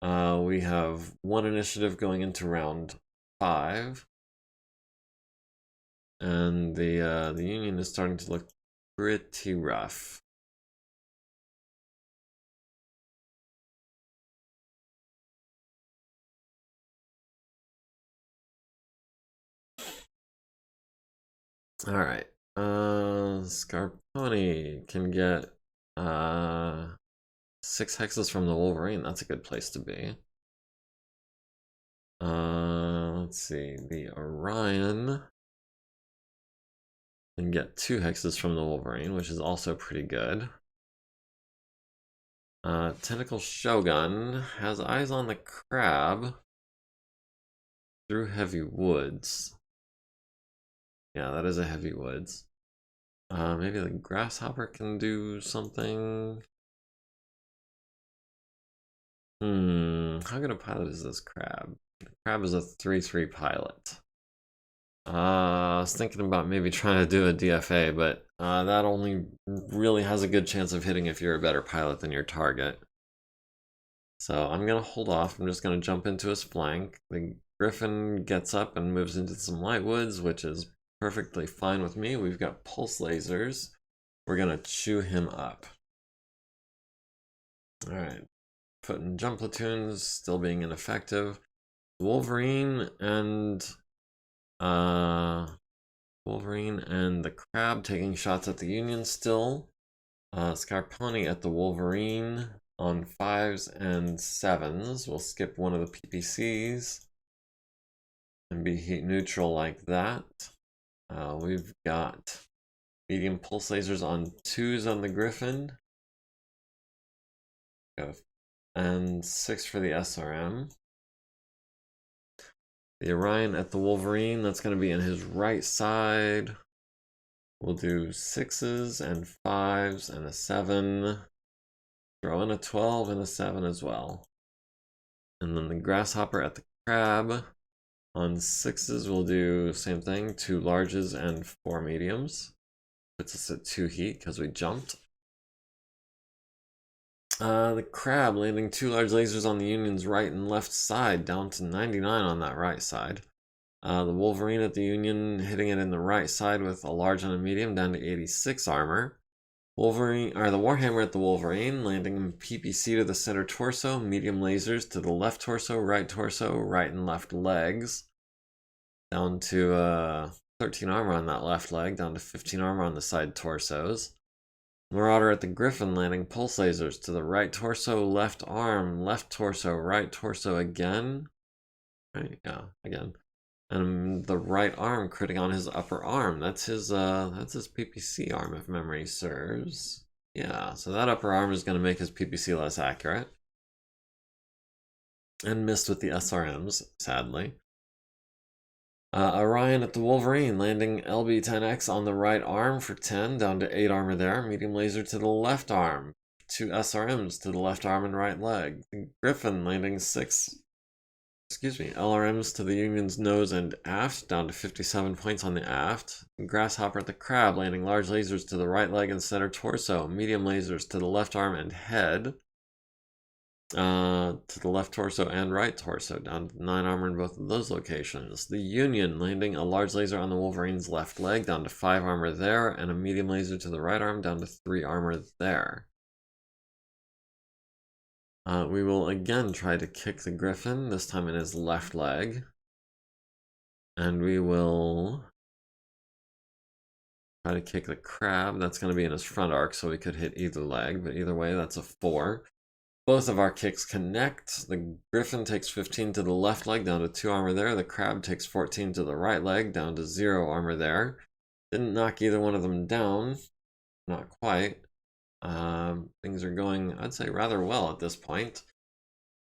We have 1 initiative going into round 5. And the Union is starting to look pretty rough. Alright. Scarponi can get 6 hexes from the Wolverine. That's a good place to be. Let's see. The Orion can get 2 hexes from the Wolverine, which is also pretty good. Tentacle Shogun has eyes on the Crab through Heavy Woods. Yeah, that is a Heavy Woods. Maybe the Grasshopper can do something. How good a pilot is this Crab? The Crab is a 3/3 pilot. I was thinking about maybe trying to do a DFA, but that only really has a good chance of hitting if you're a better pilot than your target. So I'm going to hold off. I'm just going to jump into his flank. The Griffin gets up and moves into some light woods, which is perfectly fine with me. We've got pulse lasers. We're going to chew him up. Alright. Putting jump platoons, still being ineffective. Wolverine and the Crab taking shots at the Union still. Scarponi at the Wolverine on 5s and 7s. We'll skip one of the PPCs and be heat neutral like that. We've got medium pulse lasers on 2s on the Griffin. And 6 for the SRM. The Orion at the Wolverine, that's going to be in his right side. We'll do 6s and 5s and a 7. Throw in a 12 and a 7 as well. And then the Grasshopper at the Crab. On 6s, we'll do same thing, 2 larges and 4 mediums. Puts us at 2 heat because we jumped. The Crab landing 2 large lasers on the Union's right and left side, down to 99 on that right side. The Wolverine at the Union hitting it in the right side with a large and a medium, down to 86 armor. The Warhammer at the Wolverine landing PPC to the center torso, medium lasers to the left torso, right and left legs. Down to 13 armor on that left leg, down to 15 armor on the side torsos. Marauder at the Griffin landing pulse lasers to the right torso, left arm, left torso, right torso again. Right, yeah, again. And the right arm critting on his upper arm. That's his PPC arm, if memory serves. Yeah, so that upper arm is going to make his PPC less accurate. And missed with the SRMs, sadly. Orion at the Wolverine, landing LB-10X on the right arm for 10, down to 8 armor there. Medium laser to the left arm. 2 SRMs to the left arm and right leg. Griffin landing 6 LRMs to the Union's nose and aft, down to 57 points on the aft. Grasshopper at the Crab, landing large lasers to the right leg and center torso. Medium lasers to the left arm and head. To the left torso and right torso, down to 9 armor in both of those locations. The Union landing a large laser on the Wolverine's left leg, down to 5 armor there, and a medium laser to the right arm, down to 3 armor there. We will again try to kick the Griffin, this time in his left leg. And we will try to kick the Crab. That's going to be in his front arc, so we could hit either leg, but either way, that's a 4. Both of our kicks connect. The Griffin takes 15 to the left leg, down to 2 armor there. The Crab takes 14 to the right leg, down to 0 armor there. Didn't knock either one of them down. Not quite. Things are going, I'd say, rather well at this point.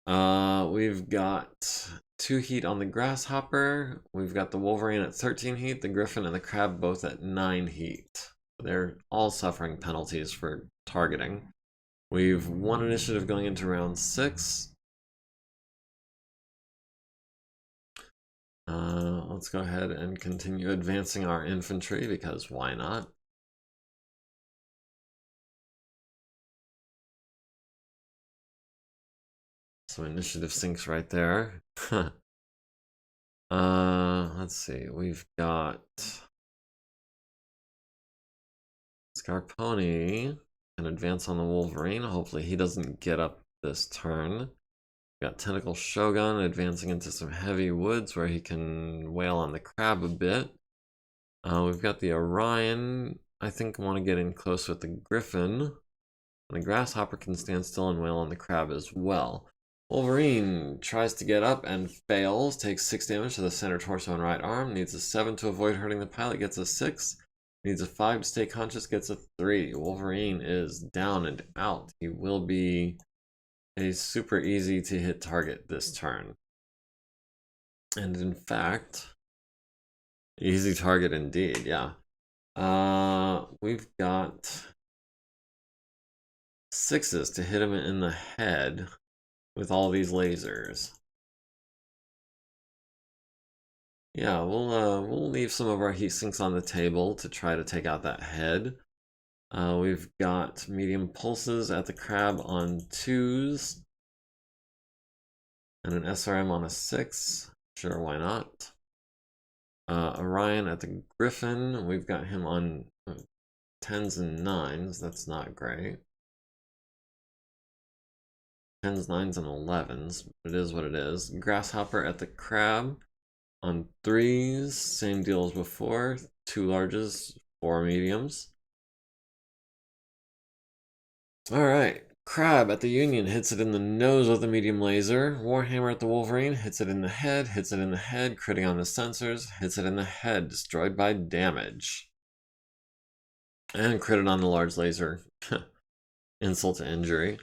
We've got 2 heat on the Grasshopper. We've got the Wolverine at 13 heat, the Griffin and the Crab both at 9 heat. They're all suffering penalties for targeting. We've 1 initiative going into round 6. Let's go ahead and continue advancing our infantry, because why not? So initiative sinks right there. Let's see. We've got Scarponi can advance on the Wolverine. Hopefully he doesn't get up this turn. We've got Tentacle Shogun advancing into some heavy woods where he can wail on the Crab a bit. We've got the Orion. I think want to get in close with the Griffin. And the Grasshopper can stand still and wail on the Crab as well. Wolverine tries to get up and fails, takes 6 damage to the center torso and right arm, needs a 7 to avoid hurting the pilot, gets a 6, needs a 5 to stay conscious, gets a 3. Wolverine is down and out. He will be a super easy to hit target this turn. And in fact, easy target indeed, yeah. We've got 6s to hit him in the head with all these lasers. Yeah, we'll leave some of our heat sinks on the table to try to take out that head. We've got medium pulses at the Crab on 2s. And an SRM on a 6. Sure, why not? Orion at the Griffin. We've got him on 10s and 9s. That's not great. 10s, 9s, and 11s. It is what it is. Grasshopper at the Crab on 3s. Same deal as before. 2 larges, 4 mediums. Alright. Crab at the Union hits it in the nose with a medium laser. Warhammer at the Wolverine hits it in the head, critting on the sensors, hits it in the head, destroyed by damage. And critted on the large laser. Insult to injury.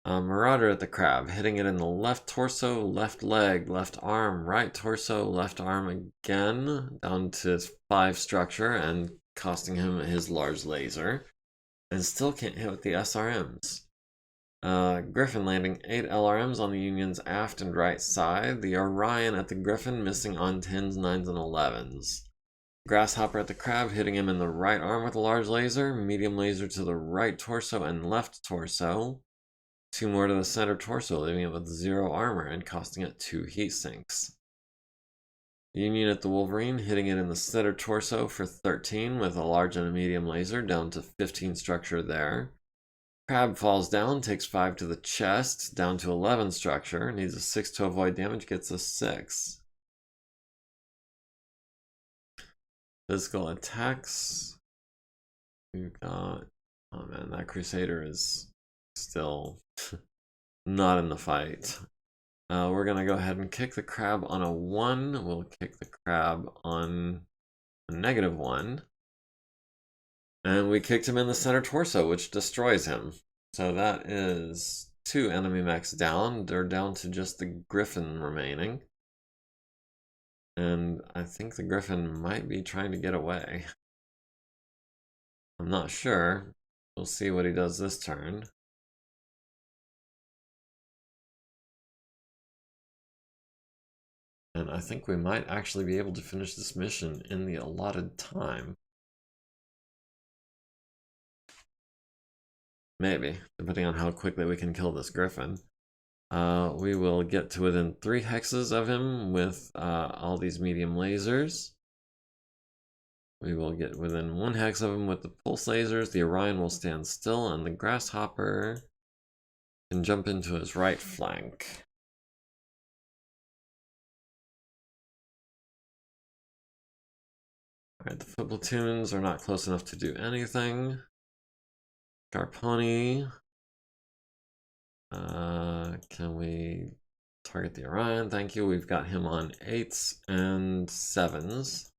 Marauder at the Crab, hitting it in the left torso, left leg, left arm, right torso, left arm again, down to 5 structure, and costing him his large laser. And still can't hit with the SRMs. Griffin landing 8 LRMs on the Union's aft and right side. The Orion at the Griffin missing on 10s, 9s, and 11s. Grasshopper at the Crab hitting him in the right arm with a large laser. Medium laser to the right torso and left torso. 2 more to the center torso, leaving it with 0 armor and costing it 2 heat sinks. Union at the Wolverine hitting it in the center torso for 13 with a large and a medium laser, down to 15 structure there. Crab falls down, takes 5 to the chest, down to 11 structure, needs a 6 to avoid damage, gets a 6. Physical attacks. We've got, oh man, that Crusader is still not in the fight. We're gonna go ahead and kick the Crab on a 1. We'll kick the Crab on a -1. And we kicked him in the center torso, which destroys him. So that is 2 enemy mechs down. They're down to just the Griffin remaining. And I think the Griffin might be trying to get away. I'm not sure. We'll see what he does this turn. And I think we might actually be able to finish this mission in the allotted time. Maybe, depending on how quickly we can kill this Griffin. We will get to within 3 hexes of him with all these medium lasers. We will get within 1 hex of him with the pulse lasers. The Orion will stand still, and the Grasshopper can jump into his right flank. Alright, the foot platoons are not close enough to do anything. Scarponi. Can we target the Orion? Thank you. We've got him on 8s and 7s.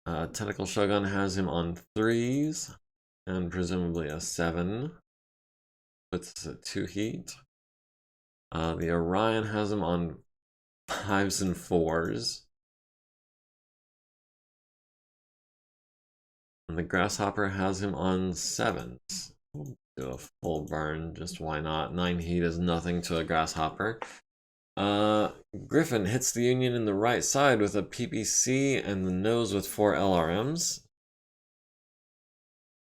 Tentacle Shogun has him on 3s and presumably a 7. Puts us at 2 heat. The Orion has him on 5s and 4s. And the Grasshopper has him on 7s. We'll do a full burn, just why not? 9 heat is nothing to a Grasshopper. Griffin hits the Union in the right side with a PPC and the nose with 4 LRMs.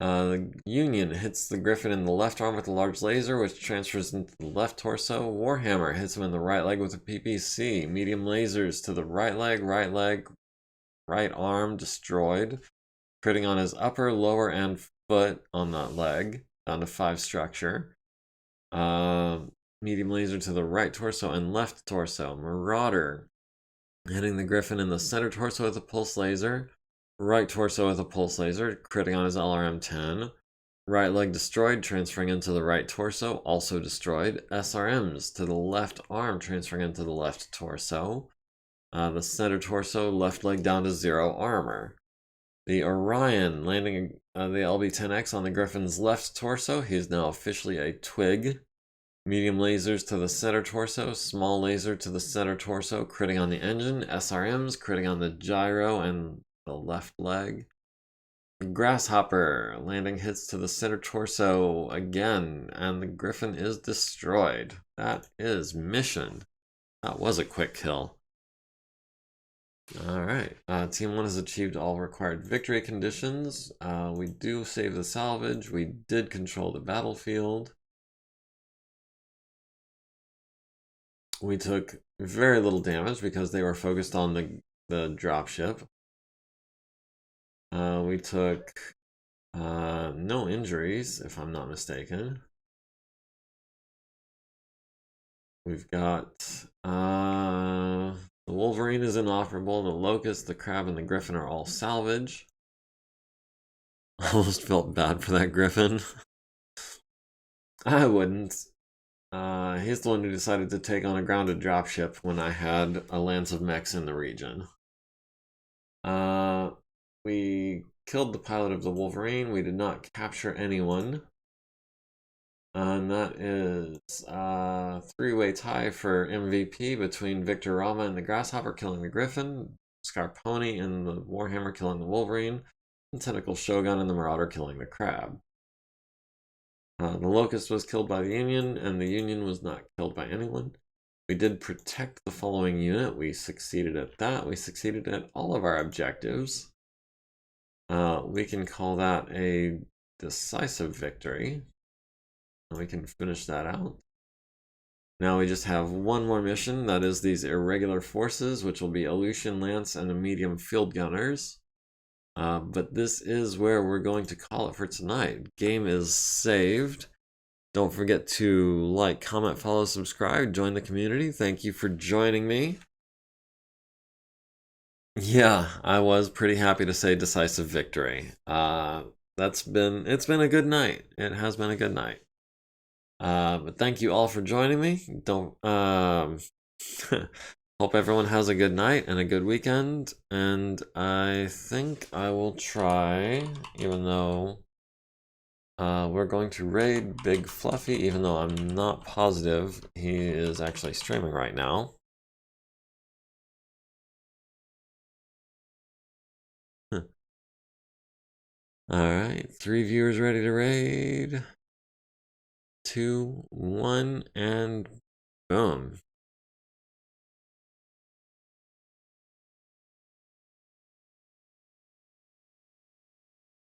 The Union hits the Griffin in the left arm with a large laser, which transfers into the left torso. Warhammer hits him in the right leg with a PPC. Medium lasers to the right leg, right arm destroyed. Critting on his upper, lower, and foot on that leg, down to 5 structure. Medium laser to the right torso and left torso. Marauder hitting the Griffin in the center torso with a pulse laser. Right torso with a pulse laser, critting on his LRM-10. Right leg destroyed, transferring into the right torso, also destroyed. SRMs to the left arm, transferring into the left torso. The center torso, left leg down to 0 armor. The Orion landing the LB-10X on the Griffin's left torso. He is now officially a twig. Medium lasers to the center torso, small laser to the center torso, critting on the engine. SRMs, critting on the gyro and the left leg. Grasshopper landing hits to the center torso again, and the Griffin is destroyed. That is mission. That was a quick kill. Alright, Team 1 has achieved all required victory conditions. We do save the salvage. We did control the battlefield. We took very little damage because they were focused on the dropship. We took no injuries, if I'm not mistaken. We've got the Wolverine is inoperable, the Locust, the Crab, and the Griffin are all salvage. Almost felt bad for that Griffin. I wouldn't. He's the one who decided to take on a grounded dropship when I had a lance of mechs in the region. We killed the pilot of the Wolverine. We did not capture anyone. And that is a 3-way tie for MVP between Victor Rama and the Grasshopper killing the Griffin, Scarponi and the Warhammer killing the Wolverine, and Tentacle Shogun and the Marauder killing the Crab. The Locust was killed by the Union, and the Union was not killed by anyone. We did protect the following unit. We succeeded at that. We succeeded at all of our objectives. We can call that a decisive victory. And we can finish that out. Now we just have one more mission. That is these irregular forces, which will be Aleutian Lance and the medium field gunners. But this is where we're going to call it for tonight. Game is saved. Don't forget to like, comment, follow, subscribe, join the community. Thank you for joining me. Yeah, I was pretty happy to say decisive victory. It's been a good night. It has been a good night. But thank you all for joining me. Hope everyone has a good night and a good weekend. And I think I will try, even though we're going to raid Big Fluffy, even though I'm not positive he is actually streaming right now. Alright, 3 viewers ready to raid. 2, 1, and boom.